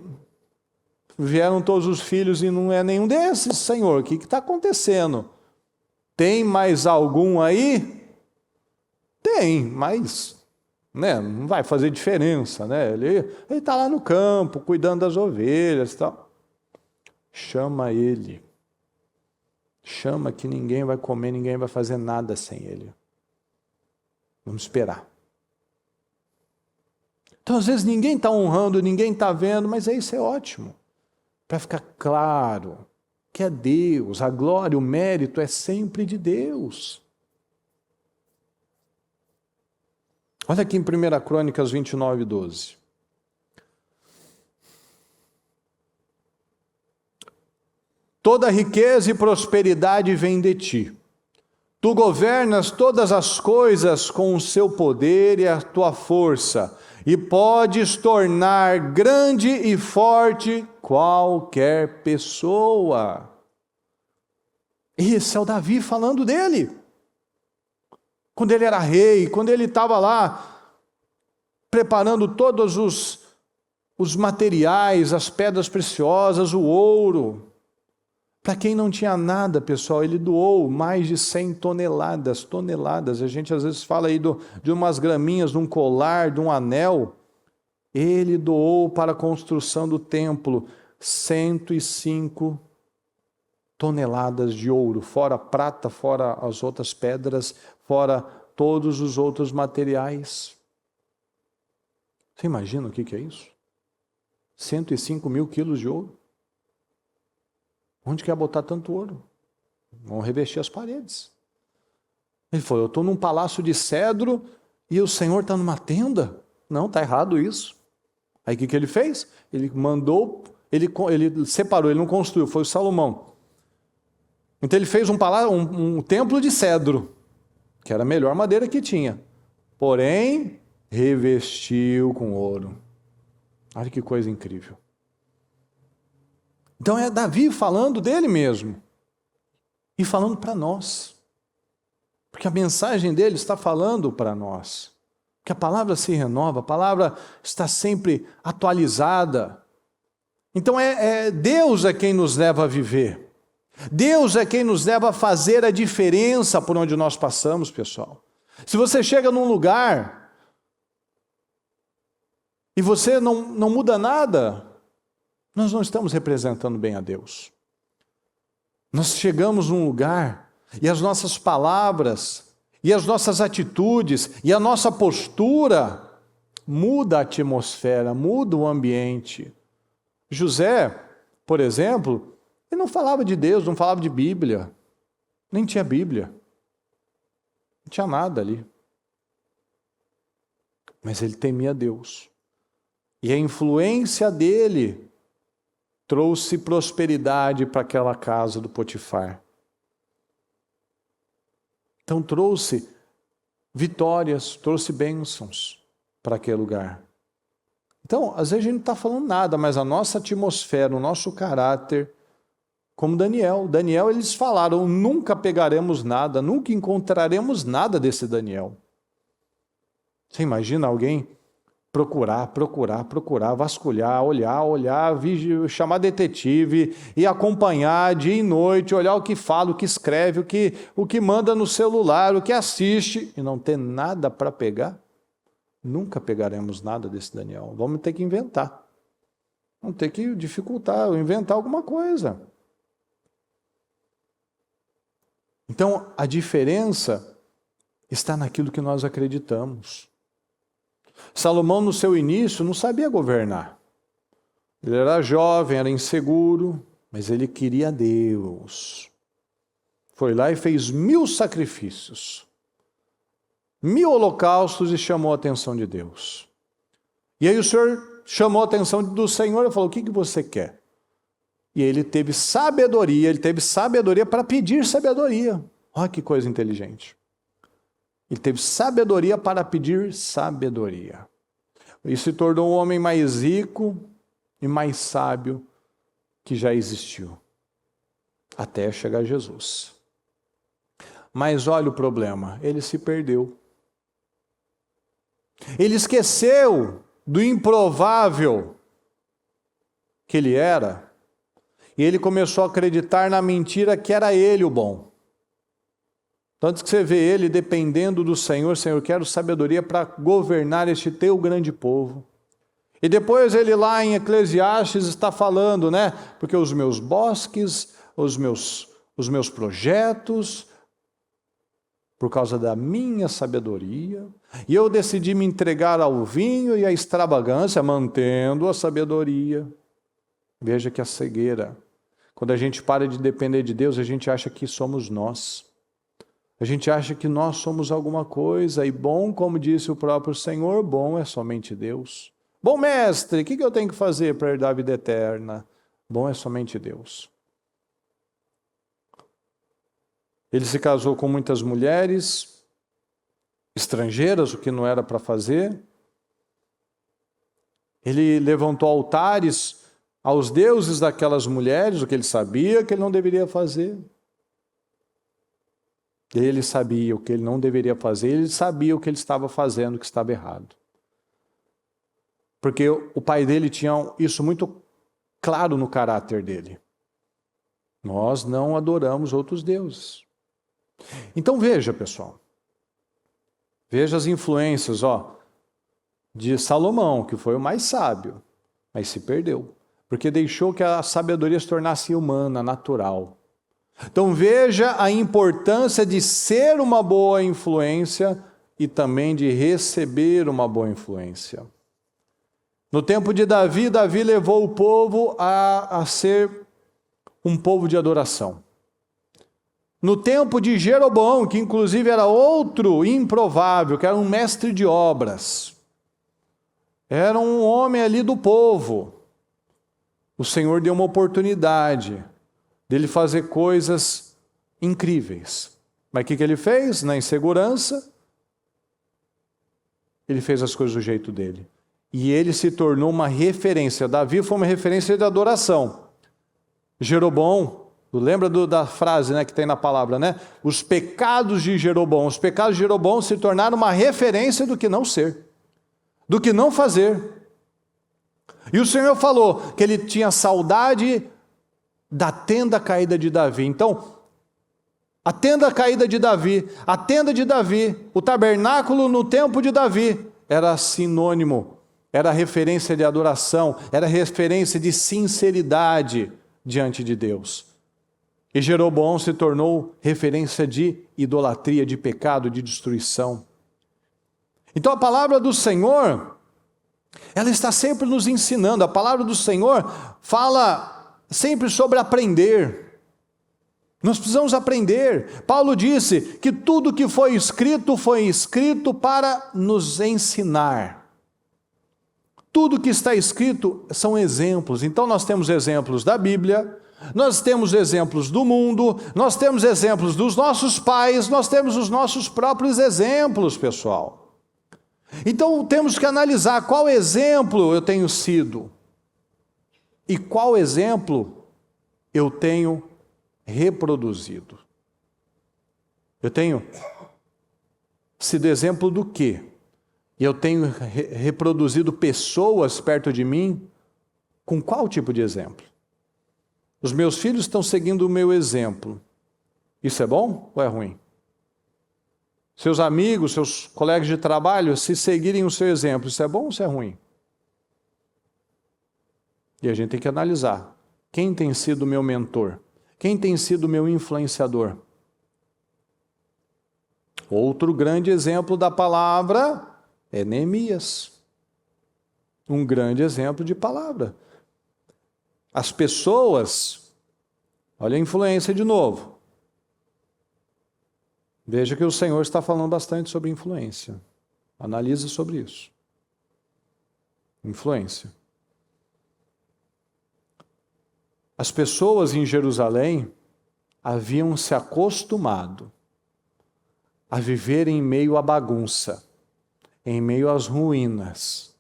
vieram todos os filhos e não é nenhum desses, Senhor. O que está acontecendo? Tem mais algum aí? Tem, mas né, não vai fazer diferença. Né? Ele está lá no campo, cuidando das ovelhas e tal. Chama ele. Chama que ninguém vai comer, ninguém vai fazer nada sem ele. Vamos esperar. Então, às vezes, ninguém está honrando, ninguém está vendo, mas isso é ótimo. Para ficar claro que é Deus, a glória, o mérito é sempre de Deus. Olha aqui em 1 Crônicas 29, 12. Toda riqueza e prosperidade vem de ti. Tu governas todas as coisas com o seu poder e a tua força, e podes tornar grande e forte qualquer pessoa. Esse é o Davi falando dele. Quando ele era rei, quando ele estava lá preparando todos os materiais, as pedras preciosas, o ouro. Para quem não tinha nada, pessoal, ele doou mais de 100 toneladas. A gente às vezes fala aí de umas graminhas, de um colar, de um anel. Ele doou para a construção do templo 105 toneladas de ouro, fora prata, fora as outras pedras, fora todos os outros materiais. Você imagina o que é isso? 105 mil quilos de ouro. Onde quer botar tanto ouro? Vão revestir as paredes. Ele falou, eu estou num palácio de cedro e o Senhor está numa tenda? Não, está errado isso. Aí o que ele fez? Ele mandou, ele separou, ele não construiu, foi o Salomão. Então ele fez um templo de cedro, que era a melhor madeira que tinha. Porém, revestiu com ouro. Olha que coisa incrível. Então é Davi falando dele mesmo e falando para nós, porque a mensagem dele está falando para nós, que a palavra se renova, a palavra está sempre atualizada. Então Deus é quem nos leva a viver, Deus é quem nos leva a fazer a diferença por onde nós passamos, pessoal. Se você chega num lugar e você não muda nada, nós não estamos representando bem a Deus. Nós chegamos num lugar e as nossas palavras, e as nossas atitudes, e a nossa postura muda a atmosfera, muda o ambiente. José, por exemplo, ele não falava de Deus, não falava de Bíblia, nem tinha Bíblia. Não tinha nada ali. Mas ele temia Deus. E a influência dele trouxe prosperidade para aquela casa do Potifar. Então trouxe vitórias, trouxe bênçãos para aquele lugar. Então, às vezes a gente não está falando nada, mas a nossa atmosfera, o nosso caráter, como Daniel, eles falaram, nunca pegaremos nada, nunca encontraremos nada desse Daniel. Você imagina alguém procurar, vasculhar, olhar, chamar detetive e acompanhar dia e noite, olhar o que fala, o que escreve, o que manda no celular, o que assiste, e não ter nada para pegar? Nunca pegaremos nada desse Daniel. Vamos ter que inventar. Vamos ter que dificultar, inventar alguma coisa. Então, a diferença está naquilo que nós acreditamos. Salomão, no seu início, não sabia governar. Ele era jovem, era inseguro, mas ele queria Deus. Foi lá e fez 1000 sacrifícios, 1000 holocaustos e chamou a atenção de Deus. E aí o Senhor chamou a atenção do Senhor e falou: o que você quer? E ele teve sabedoria para pedir sabedoria. Olha que coisa inteligente. Ele teve sabedoria para pedir sabedoria. E se tornou o homem mais rico e mais sábio que já existiu, até chegar Jesus. Mas olha o problema, ele se perdeu. Ele esqueceu do improvável que ele era, e ele começou a acreditar na mentira que era ele o bom. Tanto que você vê ele dependendo do Senhor: Senhor, eu quero sabedoria para governar este teu grande povo. E depois ele lá em Eclesiastes está falando, né? Porque os meus bosques, os meus projetos, por causa da minha sabedoria, e eu decidi me entregar ao vinho e à extravagância, mantendo a sabedoria. Veja que a cegueira, quando a gente para de depender de Deus, a gente acha que somos nós. A gente acha que nós somos alguma coisa, e bom, como disse o próprio Senhor, bom é somente Deus. Bom mestre, o que eu tenho que fazer para herdar a vida eterna? Bom é somente Deus. Ele se casou com muitas mulheres estrangeiras, o que não era para fazer. Ele levantou altares aos deuses daquelas mulheres, o que ele sabia que ele não deveria fazer. Ele sabia o que ele não deveria fazer, ele sabia o que ele estava fazendo, que estava errado. Porque o pai dele tinha isso muito claro no caráter dele. Nós não adoramos outros deuses. Então veja, pessoal. Veja as influências, de Salomão, que foi o mais sábio, mas se perdeu. Porque deixou que a sabedoria se tornasse humana, natural. Então veja a importância de ser uma boa influência e também de receber uma boa influência. No tempo de Davi, Davi levou o povo a ser um povo de adoração. No tempo de Jeroboão, que inclusive era outro improvável, que era um mestre de obras, era um homem ali do povo, o Senhor deu uma oportunidade dele fazer coisas incríveis. Mas o que ele fez? Na insegurança, ele fez as coisas do jeito dele. E ele se tornou uma referência. Davi foi uma referência de adoração. Jeroboão, lembra da frase, né, que tem na palavra, né? Os pecados de Jeroboão. Os pecados de Jeroboão se tornaram uma referência do que não ser, do que não fazer. E o Senhor falou que ele tinha saudade da tenda caída de Davi. Então, a tenda caída de Davi, a tenda de Davi, o tabernáculo no tempo de Davi, era sinônimo, era referência de adoração, era referência de sinceridade diante de Deus. E Jeroboão se tornou referência de idolatria, de pecado, de destruição. Então a palavra do Senhor, ela está sempre nos ensinando. A palavra do Senhor fala sempre sobre aprender. Nós precisamos aprender. Paulo disse que tudo que foi escrito para nos ensinar. Tudo que está escrito são exemplos. Então nós temos exemplos da Bíblia, nós temos exemplos do mundo, nós temos exemplos dos nossos pais, nós temos os nossos próprios exemplos, pessoal. Então temos que analisar qual exemplo eu tenho sido e qual exemplo eu tenho reproduzido. Eu tenho sido exemplo do quê? E eu tenho reproduzido pessoas perto de mim com qual tipo de exemplo? Os meus filhos estão seguindo o meu exemplo. Isso é bom ou é ruim? Seus amigos, seus colegas de trabalho, se seguirem o seu exemplo, isso é bom ou isso é ruim? E a gente tem que analisar. Quem tem sido o meu mentor? Quem tem sido o meu influenciador? Outro grande exemplo da palavra é Neemias. Um grande exemplo de palavra. As pessoas, olha a influência de novo. Veja que o Senhor está falando bastante sobre influência. Analise sobre isso. Influência. As pessoas em Jerusalém haviam se acostumado a viver em meio à bagunça, em meio às ruínas,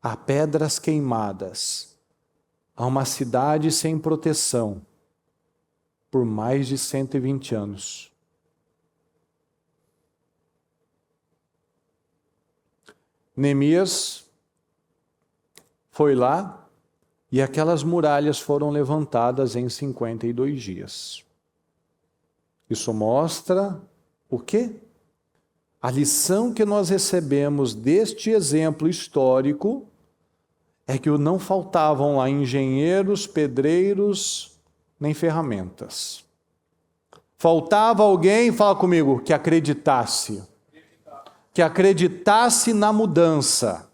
a pedras queimadas, a uma cidade sem proteção, por mais de 120 anos. Neemias foi lá e aquelas muralhas foram levantadas em 52 dias. Isso mostra o quê? A lição que nós recebemos deste exemplo histórico é que não faltavam lá engenheiros, pedreiros, nem ferramentas. Faltava alguém, fala comigo, que acreditasse. Que acreditasse na mudança.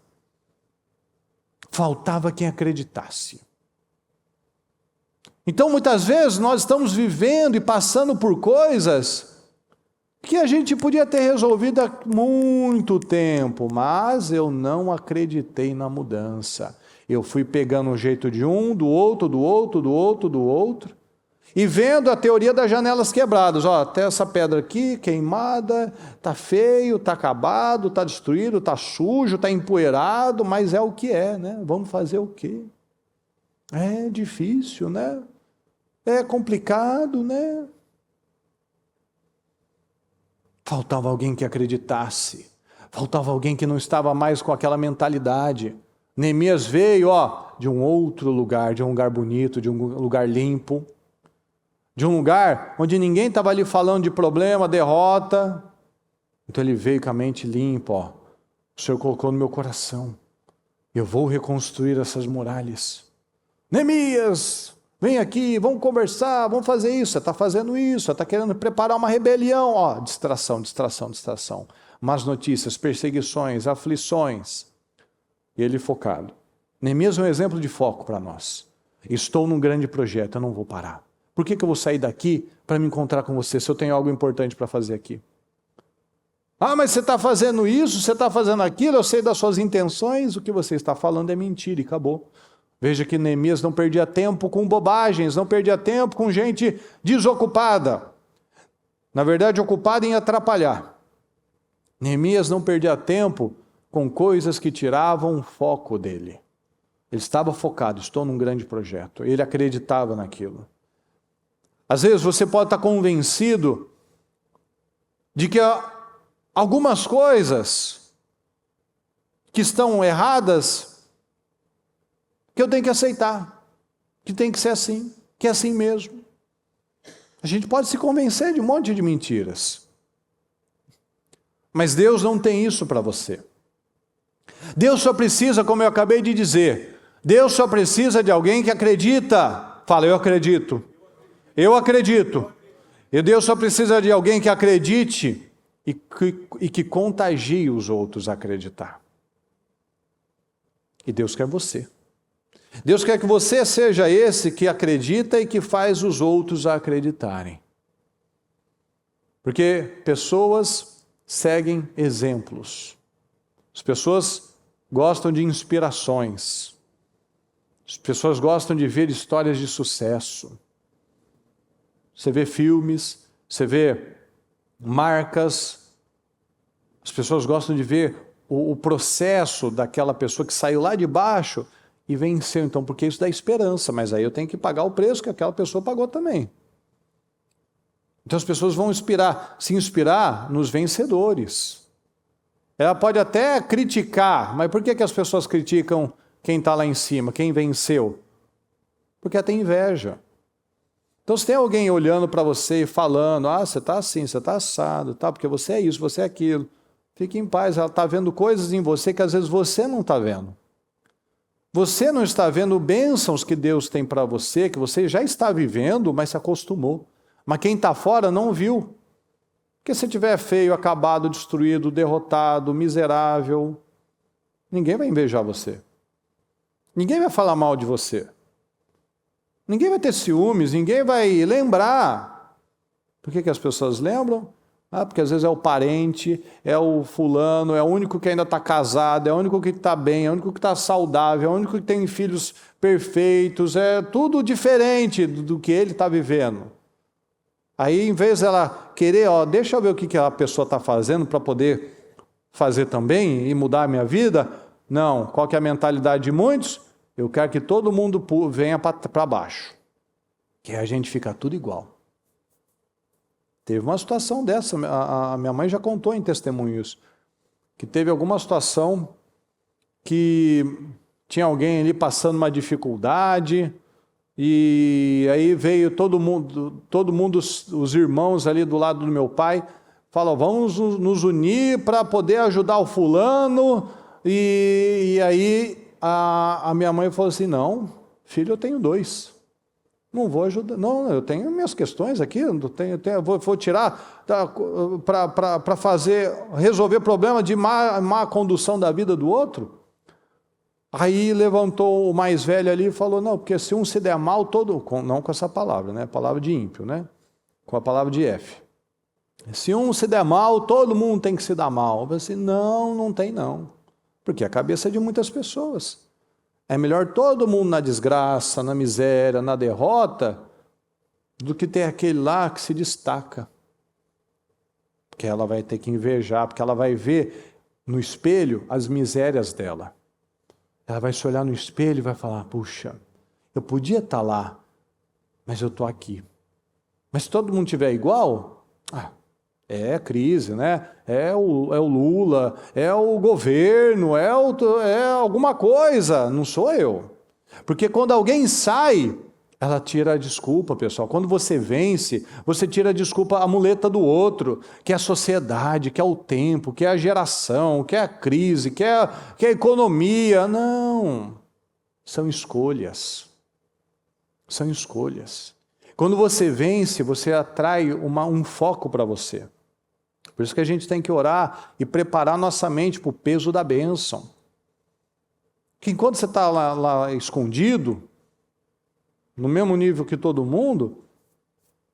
Faltava quem acreditasse. Então, muitas vezes, nós estamos vivendo e passando por coisas que a gente podia ter resolvido há muito tempo, mas eu não acreditei na mudança. Eu fui pegando um jeito de um, do outro, do outro, do outro, do outro, e vendo a teoria das janelas quebradas. Ó, até essa pedra aqui, queimada, está feio, está acabado, está destruído, está sujo, está empoeirado, mas é o que é, né? Vamos fazer o quê? É difícil, né? É complicado, né? Faltava alguém que acreditasse. Faltava alguém que não estava mais com aquela mentalidade. Neemias veio, de um outro lugar, de um lugar bonito, de um lugar limpo, de um lugar onde ninguém estava ali falando de problema, derrota. Então ele veio com a mente limpa, O Senhor colocou no meu coração. Eu vou reconstruir essas muralhas. Neemias, vem aqui, vamos conversar, vamos fazer isso. Você está fazendo isso, você está querendo preparar uma rebelião. Distração, distração, distração. Más notícias, perseguições, aflições. E ele focado. Neemias é um exemplo de foco para nós. Estou num grande projeto, eu não vou parar. Por que eu vou sair daqui para me encontrar com você, se eu tenho algo importante para fazer aqui? Mas você está fazendo isso, você está fazendo aquilo, eu sei das suas intenções, o que você está falando é mentira e acabou. Veja que Neemias não perdia tempo com bobagens, não perdia tempo com gente desocupada. Na verdade, ocupada em atrapalhar. Neemias não perdia tempo com coisas que tiravam o foco dele. Ele estava focado, estou num grande projeto. Ele acreditava naquilo. Às vezes você pode estar convencido de que algumas coisas que estão erradas, que eu tenho que aceitar, que tem que ser assim, que é assim mesmo. A gente pode se convencer de um monte de mentiras. Mas Deus não tem isso para você. Deus só precisa, como eu acabei de dizer, Deus só precisa de alguém que acredita. Fala, eu acredito. Eu acredito. E Deus só precisa de alguém que acredite e que contagie os outros a acreditar. E Deus quer você. Deus quer que você seja esse que acredita e que faz os outros acreditarem. Porque pessoas seguem exemplos. As pessoas gostam de inspirações. As pessoas gostam de ver histórias de sucesso. Você vê filmes, você vê marcas. As pessoas gostam de ver o processo daquela pessoa que saiu lá de baixo e venceu. Então, porque isso dá esperança, mas aí eu tenho que pagar o preço que aquela pessoa pagou também. Então as pessoas vão se inspirar nos vencedores. Ela pode até criticar, mas por que as pessoas criticam quem está lá em cima, quem venceu? Porque ela tem inveja. Então, se tem alguém olhando para você e falando, você está assim, você está assado, tá? Porque você é isso, você é aquilo. Fique em paz, ela está vendo coisas em você que às vezes você não está vendo. Você não está vendo bênçãos que Deus tem para você, que você já está vivendo, mas se acostumou. Mas quem está fora não viu. Porque se estiver feio, acabado, destruído, derrotado, miserável, ninguém vai invejar você. Ninguém vai falar mal de você. Ninguém vai ter ciúmes, ninguém vai lembrar. Por que as pessoas lembram? Porque às vezes é o parente, é o fulano, é o único que ainda está casado, é o único que está bem, é o único que está saudável, é o único que tem filhos perfeitos, é tudo diferente do que ele está vivendo. Aí, em vez dela querer, deixa eu ver o que a pessoa está fazendo para poder fazer também e mudar a minha vida. Não, qual que é a mentalidade de muitos? Eu quero que todo mundo venha para baixo, que aí a gente fica tudo igual. Teve uma situação dessa, a minha mãe já contou em testemunhos, que teve alguma situação que tinha alguém ali passando uma dificuldade, e aí veio todo mundo, os irmãos ali do lado do meu pai, falam, vamos nos unir para poder ajudar o fulano, e aí a minha mãe falou assim, não, filho, eu tenho 2. Não vou ajudar, não, eu tenho minhas questões aqui, vou tirar para resolver problema de má condução da vida do outro. Aí levantou o mais velho ali e falou, não, porque se um se der mal, não com essa palavra, né? Palavra de ímpio, né? Com a palavra de F. Se um se der mal, todo mundo tem que se dar mal. Eu falei assim, não tem não. Porque a cabeça é de muitas pessoas. É melhor todo mundo na desgraça, na miséria, na derrota, do que ter aquele lá que se destaca. Porque ela vai ter que invejar, porque ela vai ver no espelho as misérias dela. Ela vai se olhar no espelho e vai falar, puxa, eu podia estar lá, mas eu estou aqui. Mas se todo mundo estiver igual, é crise, né? É o Lula, é o governo, é alguma coisa, não sou eu. Porque quando alguém sai, ela tira a desculpa, pessoal. Quando você vence, você tira a desculpa, a muleta do outro, que é a sociedade, que é o tempo, que é a geração, que é a crise, que é a economia. Não, são escolhas. São escolhas. Quando você vence, você atrai um foco para você. Por isso que a gente tem que orar e preparar nossa mente para o peso da bênção. Que enquanto você está lá escondido, no mesmo nível que todo mundo,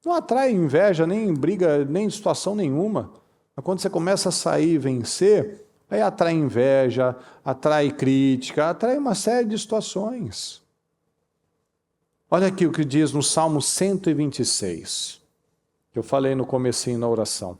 não atrai inveja, nem briga, nem situação nenhuma. Mas quando você começa a sair e vencer, aí atrai inveja, atrai crítica, atrai uma série de situações. Olha aqui o que diz no Salmo 126, que eu falei no comecinho na oração.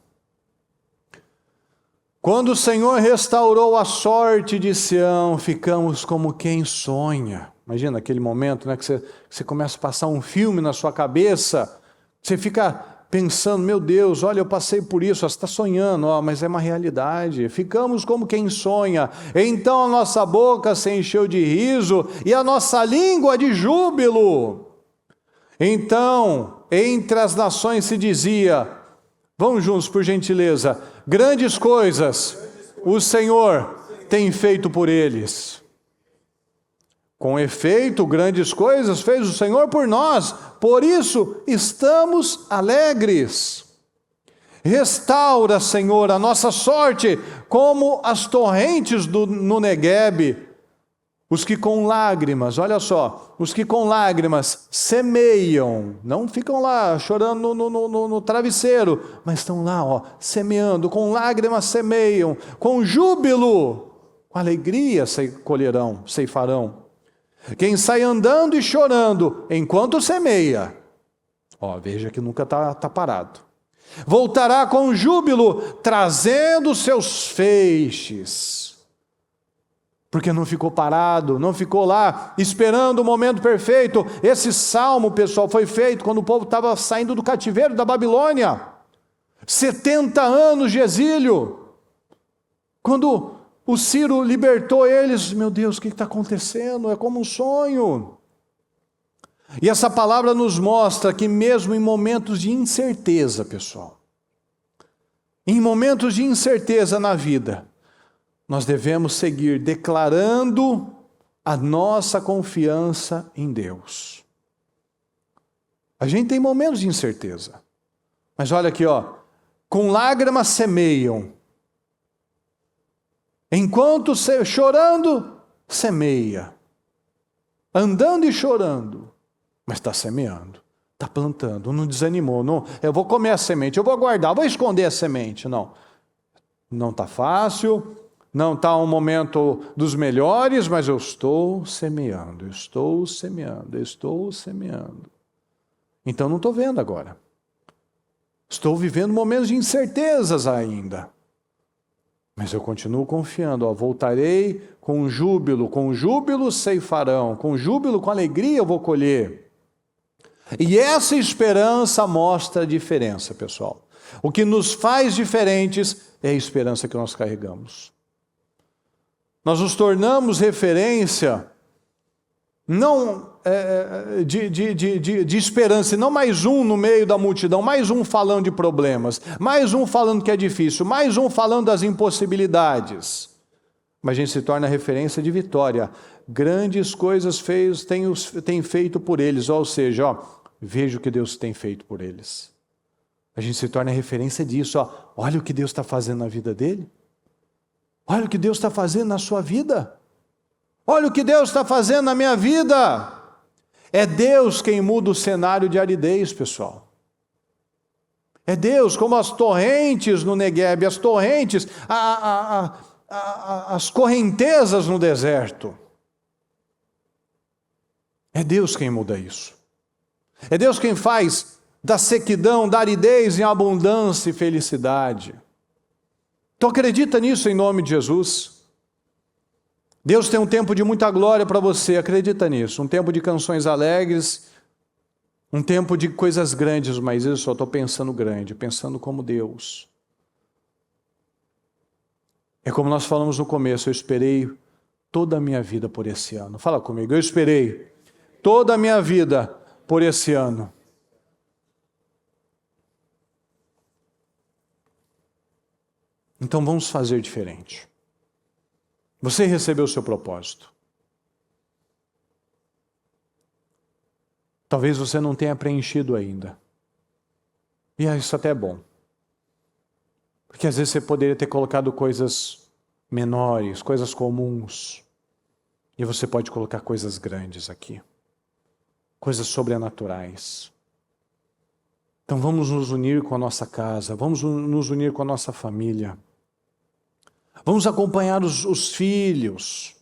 Quando o Senhor restaurou a sorte de Sião, ficamos como quem sonha. Imagina aquele momento, né, que você começa a passar um filme na sua cabeça, você fica pensando, meu Deus, olha, eu passei por isso, você está sonhando, mas é uma realidade. Ficamos como quem sonha. Então a nossa boca se encheu de riso e a nossa língua de júbilo. Então, entre as nações se dizia, vamos juntos por gentileza, grandes coisas o Senhor tem feito por eles. Com efeito, grandes coisas fez o Senhor por nós, por isso estamos alegres. Restaura, Senhor, a nossa sorte, como as torrentes no Neguebe. Os que com lágrimas, olha só, os que com lágrimas semeiam, não ficam lá chorando no travesseiro, mas estão lá, semeando, com lágrimas semeiam, com júbilo, com alegria colherão, ceifarão. Quem sai andando e chorando enquanto semeia, veja que nunca está parado. Voltará com júbilo, trazendo seus feixes. Porque não ficou parado, não ficou lá esperando o momento perfeito. Esse salmo, pessoal, foi feito quando o povo estava saindo do cativeiro da Babilônia. 70 anos de exílio. Quando o Ciro libertou eles, meu Deus, o que está acontecendo? É como um sonho. E essa palavra nos mostra que mesmo em momentos de incerteza, pessoal, em momentos de incerteza na vida, nós devemos seguir declarando a nossa confiança em Deus. A gente tem momentos de incerteza. Mas olha aqui, com lágrimas semeiam. Enquanto chorando, semeia. Andando e chorando. Mas está semeando, está plantando, não desanimou. Não, eu vou comer a semente, eu vou guardar, vou esconder a semente. Não está fácil, não está um momento dos melhores, mas eu estou semeando, estou semeando, estou semeando. Então não estou vendo agora. Estou vivendo momentos de incertezas ainda. Mas eu continuo confiando, voltarei com júbilo ceifarão, com júbilo, com alegria eu vou colher. E essa esperança mostra a diferença, pessoal. O que nos faz diferentes é a esperança que nós carregamos. Nós nos tornamos referência não de esperança, e não mais um no meio da multidão, mais um falando de problemas, mais um falando que é difícil, mais um falando das impossibilidades. Mas a gente se torna referência de vitória. Grandes coisas tem feito por eles, ou seja, veja o que Deus tem feito por eles. A gente se torna referência disso, olha o que Deus está fazendo na vida dele. Olha o que Deus está fazendo na sua vida. Olha o que Deus está fazendo na minha vida. É Deus quem muda o cenário de aridez, pessoal. É Deus, como as torrentes no Negueb, as torrentes, as correntezas no deserto. É Deus quem muda isso. É Deus quem faz da sequidão, da aridez em abundância e felicidade. Então acredita nisso em nome de Jesus. Deus tem um tempo de muita glória para você, acredita nisso. Um tempo de canções alegres, um tempo de coisas grandes, mas eu só estou pensando grande, pensando como Deus. É como nós falamos no começo, eu esperei toda a minha vida por esse ano. Fala comigo, eu esperei toda a minha vida por esse ano. Então vamos fazer diferente. Você recebeu o seu propósito. Talvez você não tenha preenchido ainda. E isso até é bom. Porque às vezes você poderia ter colocado coisas menores, coisas comuns. E você pode colocar coisas grandes aqui. Coisas sobrenaturais. Então vamos nos unir com a nossa casa, vamos nos unir com a nossa família. Vamos acompanhar os filhos.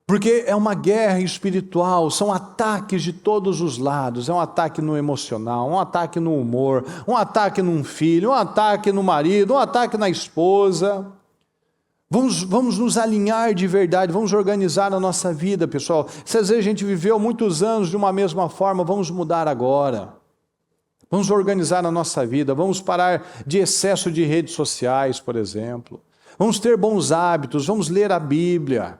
Porque é uma guerra espiritual, são ataques de todos os lados. É um ataque no emocional, um ataque no humor, um ataque num filho, um ataque no marido, um ataque na esposa. Vamos nos alinhar de verdade, vamos organizar a nossa vida, pessoal. Se às vezes a gente viveu muitos anos de uma mesma forma, vamos mudar agora. Vamos organizar a nossa vida, vamos parar de excesso de redes sociais, por exemplo. Vamos ter bons hábitos, vamos ler a Bíblia.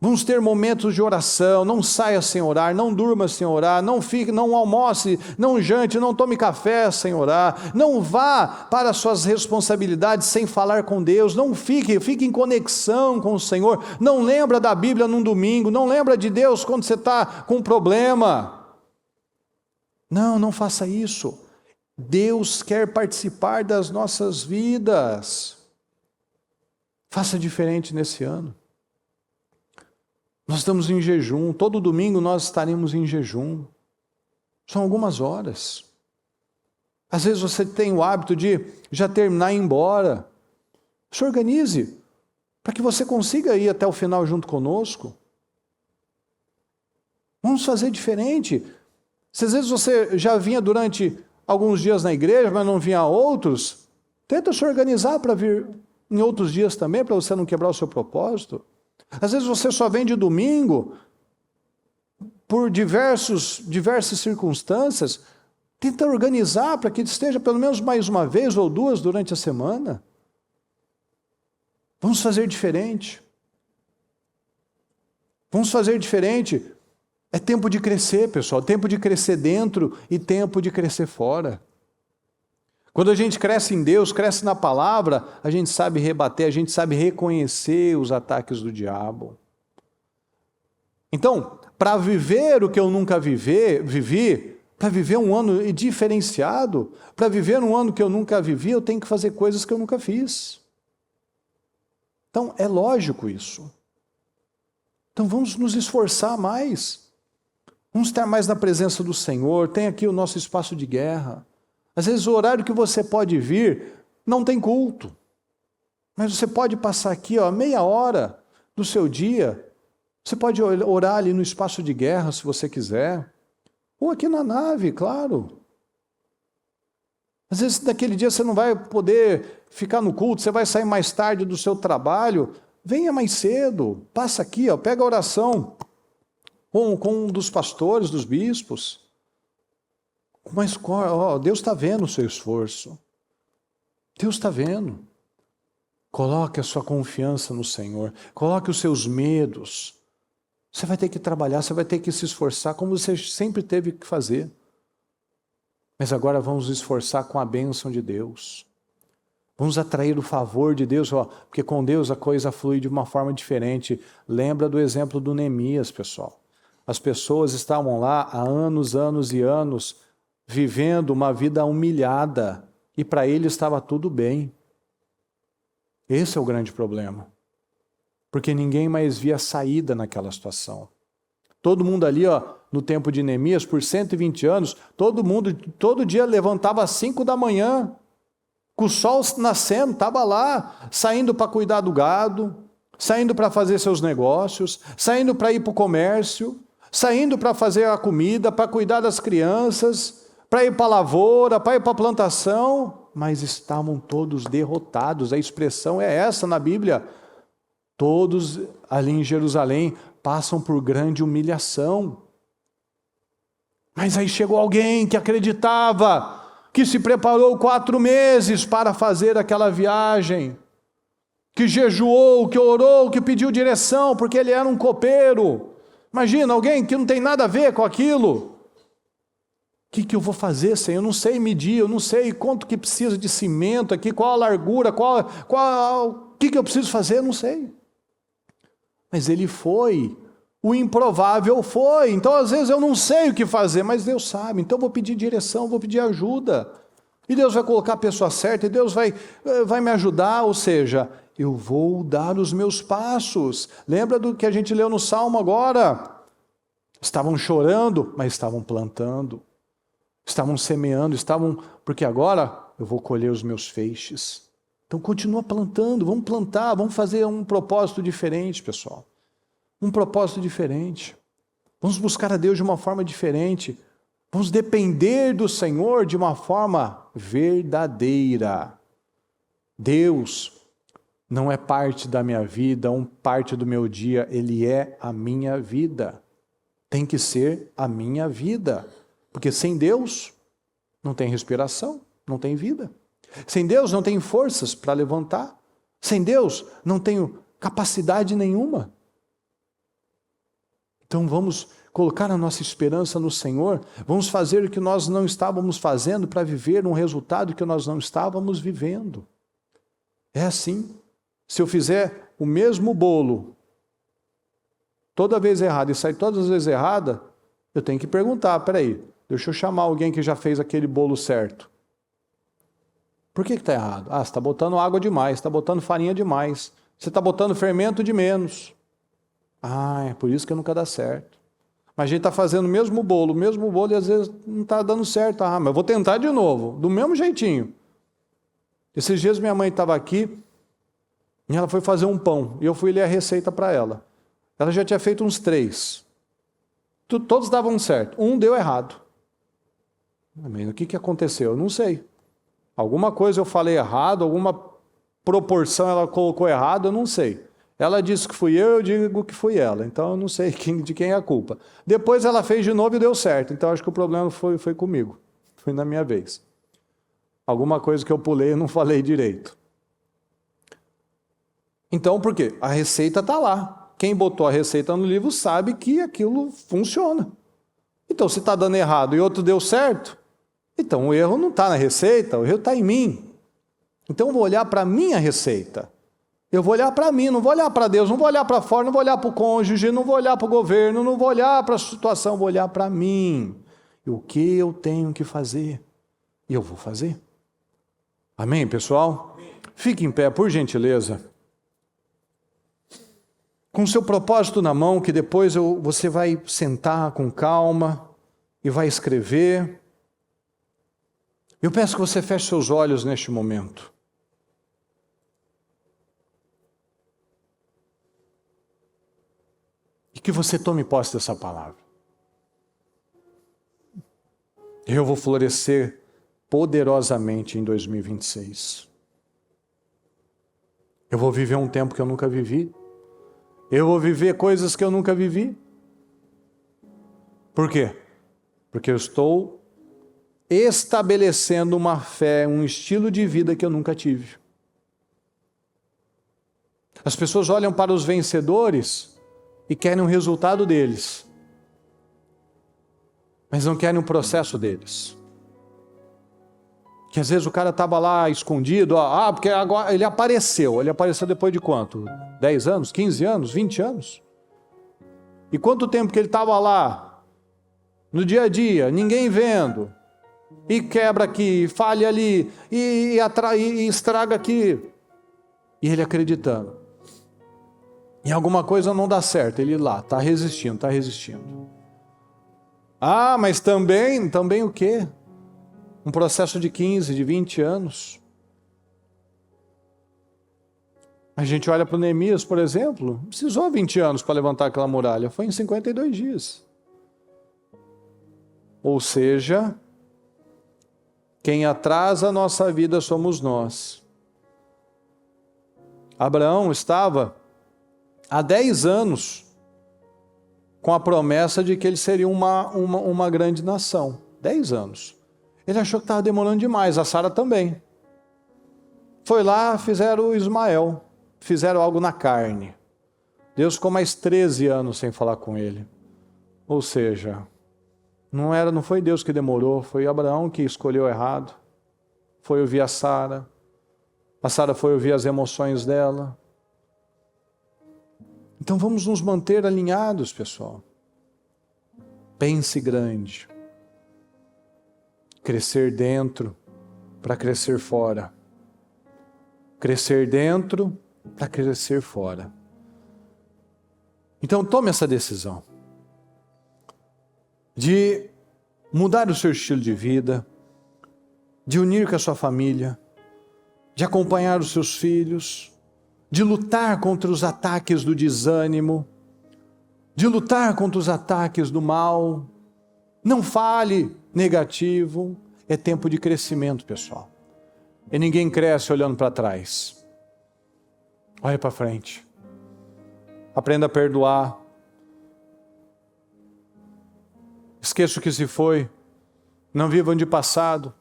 Vamos ter momentos de oração, não saia sem orar, não durma sem orar, não almoce, não jante, não tome café sem orar, não vá para as suas responsabilidades sem falar com Deus, não fique em conexão com o Senhor, não lembra da Bíblia num domingo, não lembra de Deus quando você está com um problema. Não faça isso. Deus quer participar das nossas vidas. Faça diferente nesse ano. Nós estamos em jejum, todo domingo nós estaremos em jejum. São algumas horas. Às vezes você tem o hábito de já terminar e ir embora. Se organize para que você consiga ir até o final junto conosco. Vamos fazer diferente. Se às vezes você já vinha durante alguns dias na igreja, mas não vinha outros, tenta se organizar para vir em outros dias também, para você não quebrar o seu propósito. Às vezes você só vem de domingo, por diversas circunstâncias, tenta organizar para que esteja pelo menos mais uma vez ou duas durante a semana. Vamos fazer diferente. Vamos fazer diferente. É tempo de crescer, pessoal. Tempo de crescer dentro e tempo de crescer fora. Quando a gente cresce em Deus, cresce na palavra, a gente sabe rebater, a gente sabe reconhecer os ataques do diabo. Então, para viver o que eu nunca vivi, para viver um ano diferenciado, para viver um ano que eu nunca vivi, eu tenho que fazer coisas que eu nunca fiz. Então, é lógico isso. Então, vamos nos esforçar mais. Vamos estar mais na presença do Senhor. Tem aqui o nosso espaço de guerra. Às vezes, o horário que você pode vir, não tem culto. Mas você pode passar aqui, meia hora do seu dia. Você pode orar ali no espaço de guerra, se você quiser. Ou aqui na nave, claro. Às vezes, naquele dia, você não vai poder ficar no culto, você vai sair mais tarde do seu trabalho. Venha mais cedo, passa aqui, pega a oração com um dos pastores, dos bispos. Mas Deus está vendo o seu esforço. Deus está vendo. Coloque a sua confiança no Senhor. Coloque os seus medos. Você vai ter que trabalhar, você vai ter que se esforçar, como você sempre teve que fazer. Mas agora vamos nos esforçar com a bênção de Deus. Vamos atrair o favor de Deus, porque com Deus a coisa flui de uma forma diferente. Lembra do exemplo do Neemias, pessoal. As pessoas estavam lá há anos e anos, vivendo uma vida humilhada, e para ele estava tudo bem. Esse é o grande problema. Porque ninguém mais via saída naquela situação. Todo mundo ali, no tempo de Neemias, por 120 anos, todo dia levantava às 5 da manhã, com o sol nascendo, estava lá, saindo para cuidar do gado, saindo para fazer seus negócios, saindo para ir para o comércio, saindo para fazer a comida, para cuidar das crianças, para ir para a lavoura, para ir para a plantação, mas estavam todos derrotados. A expressão é essa na Bíblia. Todos ali em Jerusalém passam por grande humilhação. Mas aí chegou alguém que acreditava, que se preparou 4 meses para fazer aquela viagem, que jejuou, que orou, que pediu direção, porque ele era um copeiro. Imagina, alguém que não tem nada a ver com aquilo. O que eu vou fazer, Senhor? Eu não sei medir, eu não sei quanto que precisa de cimento aqui, qual a largura, o que eu preciso fazer, eu não sei. Mas ele foi, o improvável foi. Então, às vezes, eu não sei o que fazer, mas Deus sabe. Então, eu vou pedir direção, vou pedir ajuda. E Deus vai colocar a pessoa certa, e Deus vai me ajudar. Ou seja, eu vou dar os meus passos. Lembra do que a gente leu no Salmo agora? Estavam chorando, mas estavam plantando. Estavam semeando, porque agora eu vou colher os meus feixes. Então continua plantando, vamos plantar, vamos fazer um propósito diferente, pessoal. Um propósito diferente. Vamos buscar a Deus de uma forma diferente. Vamos depender do Senhor de uma forma verdadeira. Deus não é parte da minha vida, parte do meu dia, Ele é a minha vida. Tem que ser a minha vida. Porque sem Deus não tem respiração, não tem vida. Sem Deus não tenho forças para levantar. Sem Deus não tenho capacidade nenhuma. Então vamos colocar a nossa esperança no Senhor. Vamos fazer o que nós não estávamos fazendo para viver um resultado que nós não estávamos vivendo. É assim. Se eu fizer o mesmo bolo toda vez errado e sair todas as vezes errada, eu tenho que perguntar, peraí, deixa eu chamar alguém que já fez aquele bolo certo. Por que está errado? Você está botando água demais, está botando farinha demais, você está botando fermento de menos. É por isso que nunca dá certo. Mas a gente está fazendo o mesmo bolo e às vezes não está dando certo. Mas eu vou tentar de novo, do mesmo jeitinho. Esses dias minha mãe estava aqui e ela foi fazer um pão, e eu fui ler a receita para ela. Ela já tinha feito uns 3. Todos davam certo, um deu errado. O que aconteceu? Eu não sei. Alguma coisa eu falei errado, alguma proporção ela colocou errado, eu não sei. Ela disse que fui eu digo que fui ela. Então eu não sei de quem é a culpa. Depois ela fez de novo e deu certo. Então acho que o problema foi comigo. Foi na minha vez. Alguma coisa que eu pulei eu não falei direito. Então, por quê? A receita está lá. Quem botou a receita no livro sabe que aquilo funciona. Então, se está dando errado e outro deu certo, então o erro não está na receita, o erro está em mim. Então, eu vou olhar para a minha receita. Eu vou olhar para mim, não vou olhar para Deus, não vou olhar para fora, não vou olhar para o cônjuge, não vou olhar para o governo, não vou olhar para a situação, vou olhar para mim. E o que eu tenho que fazer? E eu vou fazer. Amém, pessoal? Fique em pé, por gentileza. Com o seu propósito na mão, que depois você vai sentar com calma e vai escrever. Eu peço que você feche seus olhos neste momento. E que você tome posse dessa palavra. Eu vou florescer poderosamente em 2026. Eu vou viver um tempo que eu nunca vivi. Eu vou viver coisas que eu nunca vivi. Por quê? Porque eu estou estabelecendo uma fé, um estilo de vida que eu nunca tive. As pessoas olham para os vencedores e querem o resultado deles, mas não querem o processo deles. Que às vezes o cara estava lá escondido, porque agora ele apareceu depois de quanto? 10 anos, 15 anos, 20 anos? E quanto tempo que ele estava lá, no dia a dia, ninguém vendo, e quebra aqui, falha ali, e estraga aqui, e ele acreditando. E alguma coisa não dá certo, ele lá, está resistindo. Mas também o quê? Um processo de 15, de 20 anos. A gente olha para o Neemias, por exemplo, não precisou 20 anos para levantar aquela muralha, foi em 52 dias. Ou seja, quem atrasa a nossa vida somos nós. Abraão estava há 10 anos com a promessa de que ele seria uma grande nação. 10 anos. Ele achou que estava demorando demais, a Sara também. Foi lá, fizeram o Ismael, fizeram algo na carne. Deus ficou mais 13 anos sem falar com ele. Ou seja, não foi Deus que demorou, foi Abraão que escolheu errado. Foi ouvir a Sara foi ouvir as emoções dela. Então vamos nos manter alinhados, pessoal. Pense grande. Crescer dentro para crescer fora. Crescer dentro para crescer fora. Então tome essa decisão de mudar o seu estilo de vida, de unir com a sua família, de acompanhar os seus filhos, de lutar contra os ataques do desânimo, de lutar contra os ataques do mal. Não fale negativo, é tempo de crescimento, pessoal. E ninguém cresce olhando para trás. Olhe para frente. Aprenda a perdoar. Esqueça o que se foi. Não vivam de passado.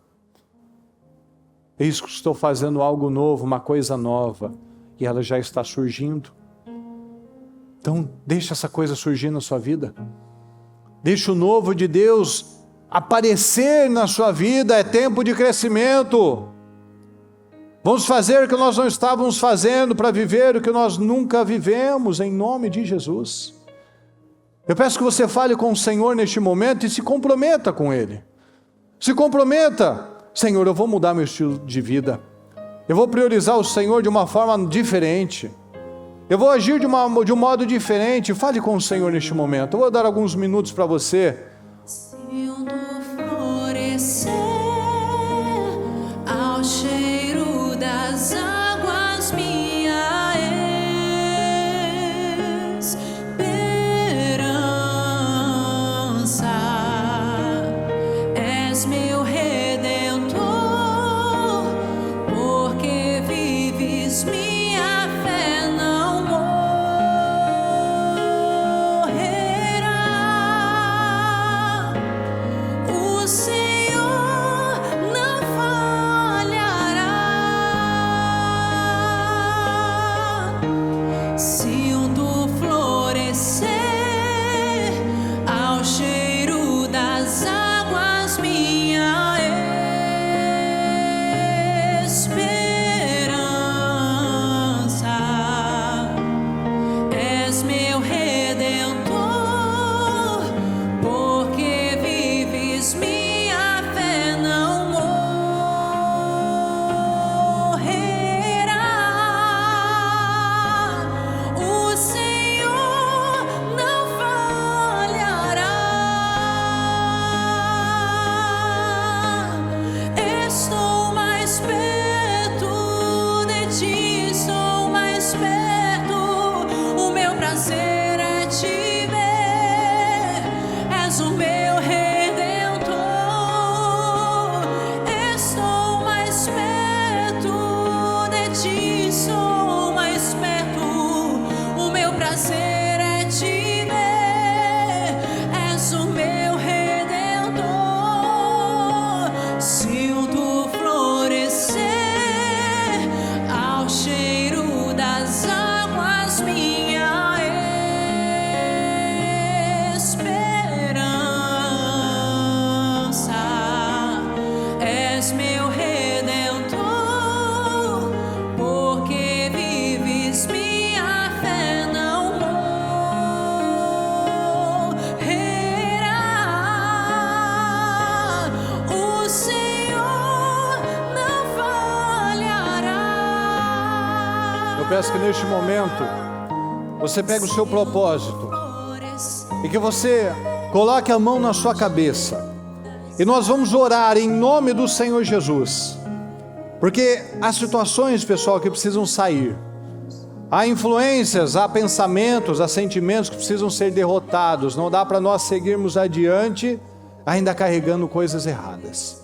Eis que estou fazendo algo novo, uma coisa nova. E ela já está surgindo. Então, deixa essa coisa surgir na sua vida. Deixa o novo de Deus aparecer na sua vida. É tempo de crescimento. Vamos fazer o que nós não estávamos fazendo para viver o que nós nunca vivemos, em nome de Jesus. Eu peço que você fale com o Senhor neste momento e se comprometa com Ele. Se comprometa. Senhor, eu vou mudar meu estilo de vida. Eu vou priorizar o Senhor de uma forma diferente. Eu vou agir de um modo diferente. Fale com o Senhor neste momento. Eu vou dar alguns minutos para você. Se eu não florescer ao cheiro das águas, minha esperança, és meu redentor, porque vives minha fé não morrerá. peço que neste momento você pegue o seu propósito e que você coloque a mão na sua cabeça. E nós vamos orar em nome do Senhor Jesus. Porque há situações, pessoal, que precisam sair. Há influências, há pensamentos, há sentimentos que precisam ser derrotados. Não dá para nós seguirmos adiante ainda carregando coisas erradas.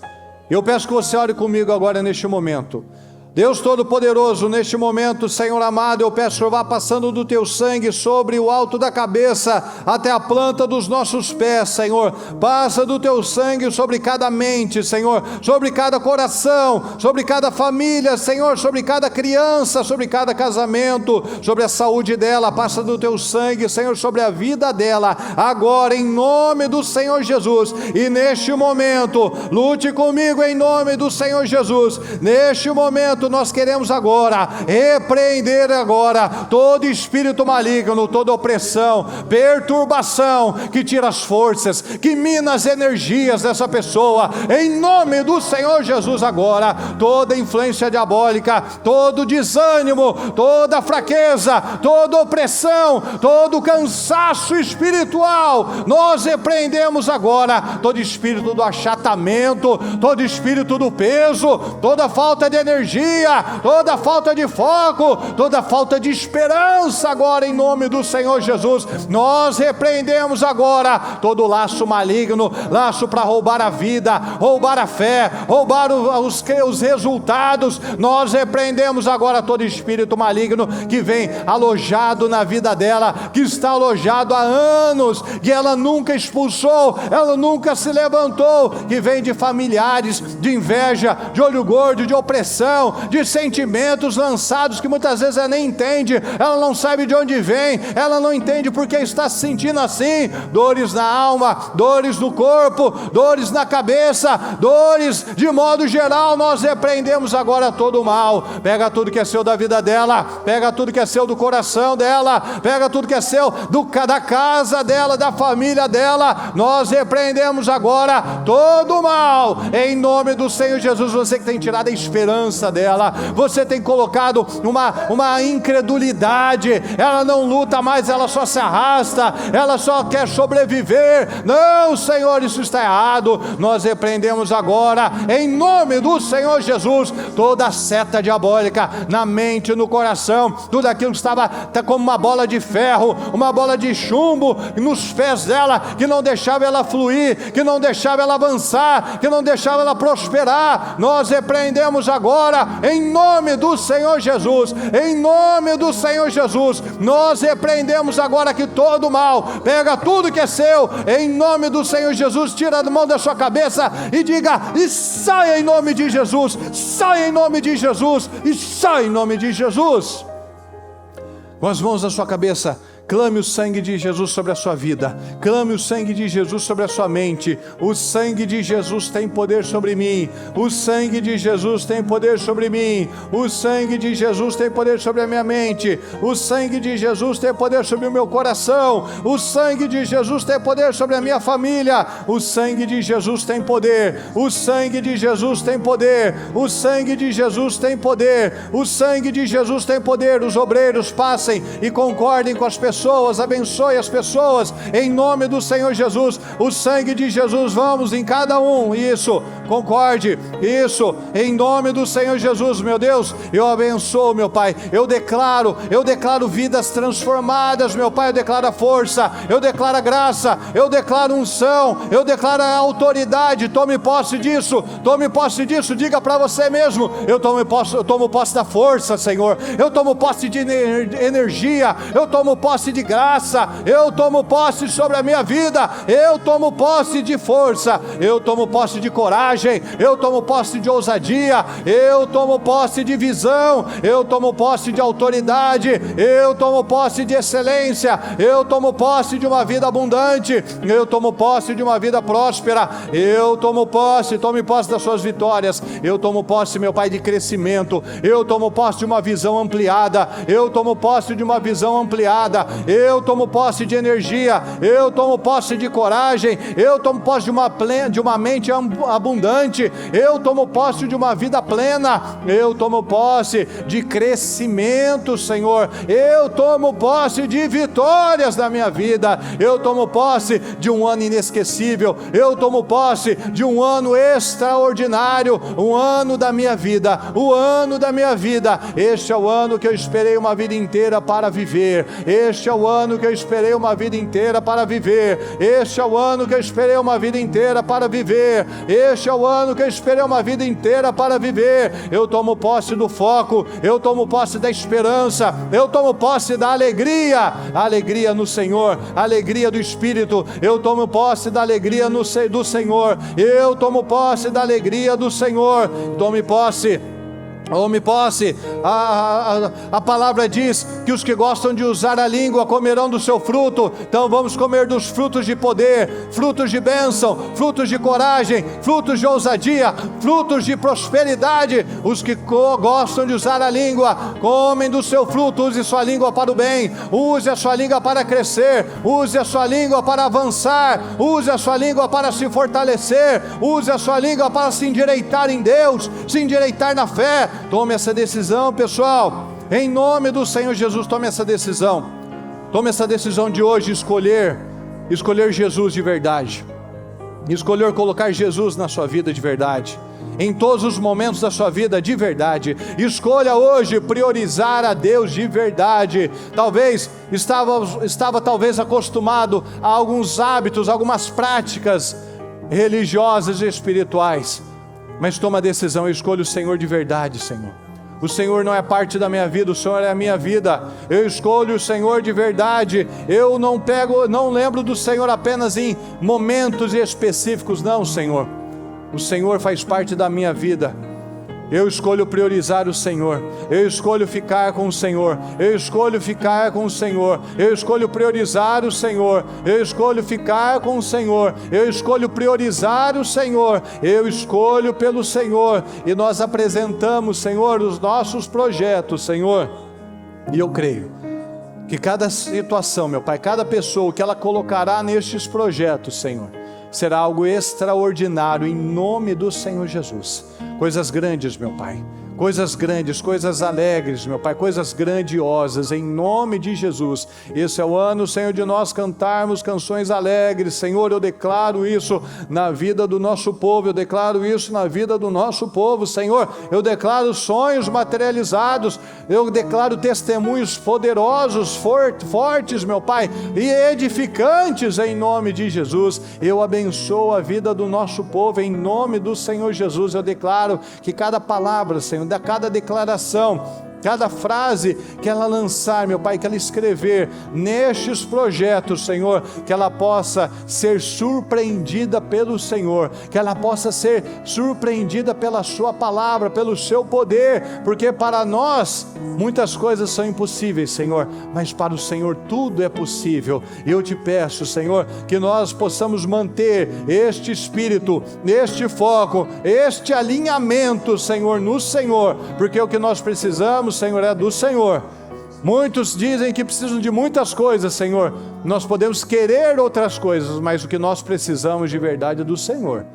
Eu peço que você ore comigo agora neste momento. Deus Todo-Poderoso, neste momento, Senhor amado, eu peço que o Senhor vá passando do Teu sangue sobre o alto da cabeça até a planta dos nossos pés, Senhor. Passa do Teu sangue sobre cada mente, Senhor, sobre cada coração, sobre cada família, Senhor, sobre cada criança, sobre cada casamento, sobre a saúde dela. Passa do Teu sangue, Senhor, sobre a vida dela, agora em nome do Senhor Jesus. E neste momento, lute comigo em nome do Senhor Jesus. Neste momento, nós queremos agora repreender agora todo espírito maligno, toda opressão, perturbação que tira as forças, que mina as energias dessa pessoa, em nome do Senhor Jesus agora. Toda influência diabólica, todo desânimo, toda fraqueza, toda opressão, todo cansaço espiritual, nós repreendemos agora todo espírito do achatamento, todo espírito do peso, toda falta de energia, toda falta de foco, toda falta de esperança agora em nome do Senhor Jesus. Nós repreendemos agora todo laço maligno, laço para roubar a vida, roubar a fé, roubar os resultados. Nós repreendemos agora todo espírito maligno que vem alojado na vida dela, que está alojado há anos, que ela nunca expulsou, ela nunca se levantou, que vem de familiares, de inveja, de olho gordo, de opressão, de sentimentos lançados que muitas vezes ela nem entende, ela não sabe de onde vem, ela não entende porque está se sentindo assim. Dores na alma, dores no corpo, dores na cabeça, dores de modo geral. Nós repreendemos agora todo o mal. Pega tudo que é seu da vida dela, pega tudo que é seu do coração dela, pega tudo que é seu da casa dela, da família dela. Nós repreendemos agora todo o mal em nome do Senhor Jesus. Você que tem tirado a esperança dela, você tem colocado uma incredulidade, ela não luta mais, ela só se arrasta, ela só quer sobreviver. Não, Senhor, isso está errado. Nós repreendemos agora em nome do Senhor Jesus toda seta diabólica na mente, no coração, tudo aquilo que estava como uma bola de ferro, uma bola de chumbo nos pés dela, que não deixava ela fluir, que não deixava ela avançar, que não deixava ela prosperar. Nós repreendemos agora em nome do Senhor Jesus, em nome do Senhor Jesus. Nós repreendemos agora que todo mal, pega tudo que é seu, em nome do Senhor Jesus, tira da mão da sua cabeça e diga: e sai em nome de Jesus, sai em nome de Jesus, e sai em nome de Jesus. Com as mãos na sua cabeça, clame o sangue de Jesus sobre a sua vida, clame o sangue de Jesus sobre a sua mente. O sangue de Jesus tem poder sobre mim, o sangue de Jesus tem poder sobre mim, o sangue de Jesus tem poder sobre a minha mente, o sangue de Jesus tem poder sobre o meu coração, o sangue de Jesus tem poder sobre a minha família, o sangue de Jesus tem poder, o sangue de Jesus tem poder, o sangue de Jesus tem poder, o sangue de Jesus tem poder. Os obreiros passem e concordem com as pessoas, abençoe as pessoas em nome do Senhor Jesus. O sangue de Jesus, vamos em cada um, isso, concorde, isso, em nome do Senhor Jesus. Meu Deus, eu abençoo, meu Pai, eu declaro vidas transformadas, meu Pai, eu declaro a força, eu declaro a graça, eu declaro unção, eu declaro a autoridade. Tome posse disso, diga para você mesmo: eu tomo posse da força, Senhor, eu tomo posse de energia, eu tomo posse de graça, eu tomo posse sobre a minha vida, eu tomo posse de força, eu tomo posse de coragem, eu tomo posse de ousadia, eu tomo posse de visão, eu tomo posse de autoridade, eu tomo posse de excelência, eu tomo posse de uma vida abundante, eu tomo posse de uma vida próspera, eu tomo posse, tome posse das suas vitórias, eu tomo posse, meu Pai, de crescimento, eu tomo posse de uma visão ampliada, eu tomo posse de uma visão ampliada, eu tomo posse de energia, eu tomo posse de coragem, eu tomo posse de uma mente abundante, abundante, eu tomo posse de uma vida plena, eu tomo posse de crescimento, Senhor, eu tomo posse de vitórias na minha vida, eu tomo posse de um ano inesquecível, eu tomo posse de um ano extraordinário, um ano da minha vida, o ano da minha vida. Este é o ano que eu esperei uma vida inteira para viver, este é o ano que eu esperei uma vida inteira para viver, este é o ano que eu esperei uma vida inteira para viver, este é o ano que eu esperei uma vida inteira para viver. Eu tomo posse do foco, eu tomo posse da esperança, eu tomo posse da alegria, alegria no Senhor, alegria do Espírito, eu tomo posse da alegria do Senhor, eu tomo posse da alegria do Senhor. Tome posse. A palavra diz que os que gostam de usar a língua comerão do seu fruto. Então vamos comer dos frutos de poder, frutos de bênção, frutos de coragem, frutos de ousadia, frutos de prosperidade. Os que gostam de usar a língua, comem do seu fruto. Use sua língua para o bem, use a sua língua para crescer, use a sua língua para avançar, use a sua língua para se fortalecer, use a sua língua para se endireitar em Deus, se endireitar na fé. Tome essa decisão, pessoal, em nome do Senhor Jesus. Tome essa decisão de hoje, escolher Jesus de verdade, escolher colocar Jesus na sua vida de verdade, em todos os momentos da sua vida de verdade. Escolha hoje priorizar a Deus de verdade. Talvez estava talvez acostumado a alguns hábitos, algumas práticas religiosas e espirituais, mas toma a decisão: eu escolho o Senhor de verdade, Senhor. O Senhor não é parte da minha vida, o Senhor é a minha vida. Eu escolho o Senhor de verdade. Eu não lembro do Senhor apenas em momentos específicos, não, Senhor. O Senhor faz parte da minha vida. Eu escolho priorizar o Senhor, eu escolho ficar com o Senhor, eu escolho ficar com o Senhor, eu escolho priorizar o Senhor, eu escolho ficar com o Senhor, eu escolho priorizar o Senhor, eu escolho pelo Senhor. E nós apresentamos, Senhor, os nossos projetos, Senhor, e eu creio que cada situação, meu Pai, cada pessoa que ela colocará nestes projetos, Senhor, será algo extraordinário em nome do Senhor Jesus. Coisas grandes, meu Pai, coisas grandes, coisas alegres, meu Pai, coisas grandiosas, em nome de Jesus. Esse é o ano, Senhor, de nós cantarmos canções alegres. Senhor, eu declaro isso na vida do nosso povo, eu declaro isso na vida do nosso povo, Senhor. Eu declaro sonhos materializados, eu declaro testemunhos poderosos, fortes, meu Pai, e edificantes, em nome de Jesus. Eu abençoo a vida do nosso povo, em nome do Senhor Jesus. Eu declaro que cada palavra, Senhor, da cada declaração, cada frase que ela lançar, meu Pai, que ela escrever nestes projetos, Senhor, que ela possa ser surpreendida pelo Senhor, que ela possa ser surpreendida pela sua palavra, pelo seu poder, porque para nós muitas coisas são impossíveis, Senhor, mas para o Senhor tudo é possível. E eu te peço, Senhor, que nós possamos manter este espírito, este foco, este alinhamento, Senhor, no Senhor, porque o que nós precisamos, Senhor, é do Senhor. Muitos dizem que precisam de muitas coisas, Senhor. Nós podemos querer outras coisas, mas o que nós precisamos de verdade é do Senhor.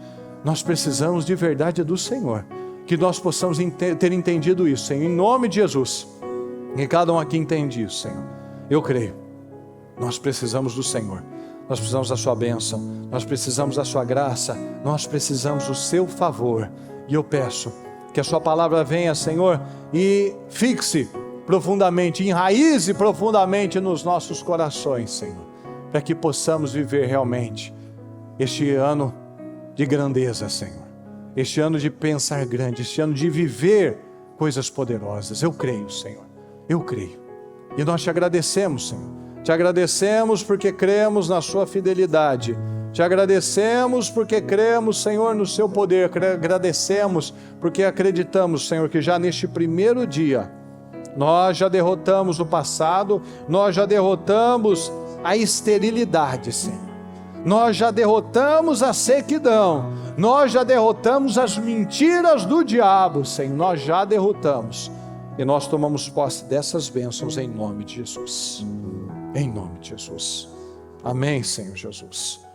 Nós precisamos de verdade do Senhor. Que nós possamos ter entendido isso, Senhor, em nome de Jesus. E cada um aqui entende isso, Senhor. Eu creio. Nós precisamos do Senhor. Nós precisamos da sua bênção. Nós precisamos da sua graça. Nós precisamos do seu favor. E eu peço que a sua palavra venha, Senhor, e fixe profundamente, enraize profundamente nos nossos corações, Senhor, para que possamos viver realmente este ano de grandeza, Senhor, este ano de pensar grande, este ano de viver coisas poderosas. Eu creio, Senhor, eu creio. E nós te agradecemos, Senhor. Te agradecemos porque cremos na sua fidelidade. Te agradecemos porque cremos, Senhor, no seu poder. Agradecemos porque acreditamos, Senhor, que já neste primeiro dia nós já derrotamos o passado, nós já derrotamos a esterilidade, Senhor. Nós já derrotamos a sequidão, nós já derrotamos as mentiras do diabo, Senhor. Nós já derrotamos e nós tomamos posse dessas bênçãos em nome de Jesus. Em nome de Jesus. Amém, Senhor Jesus.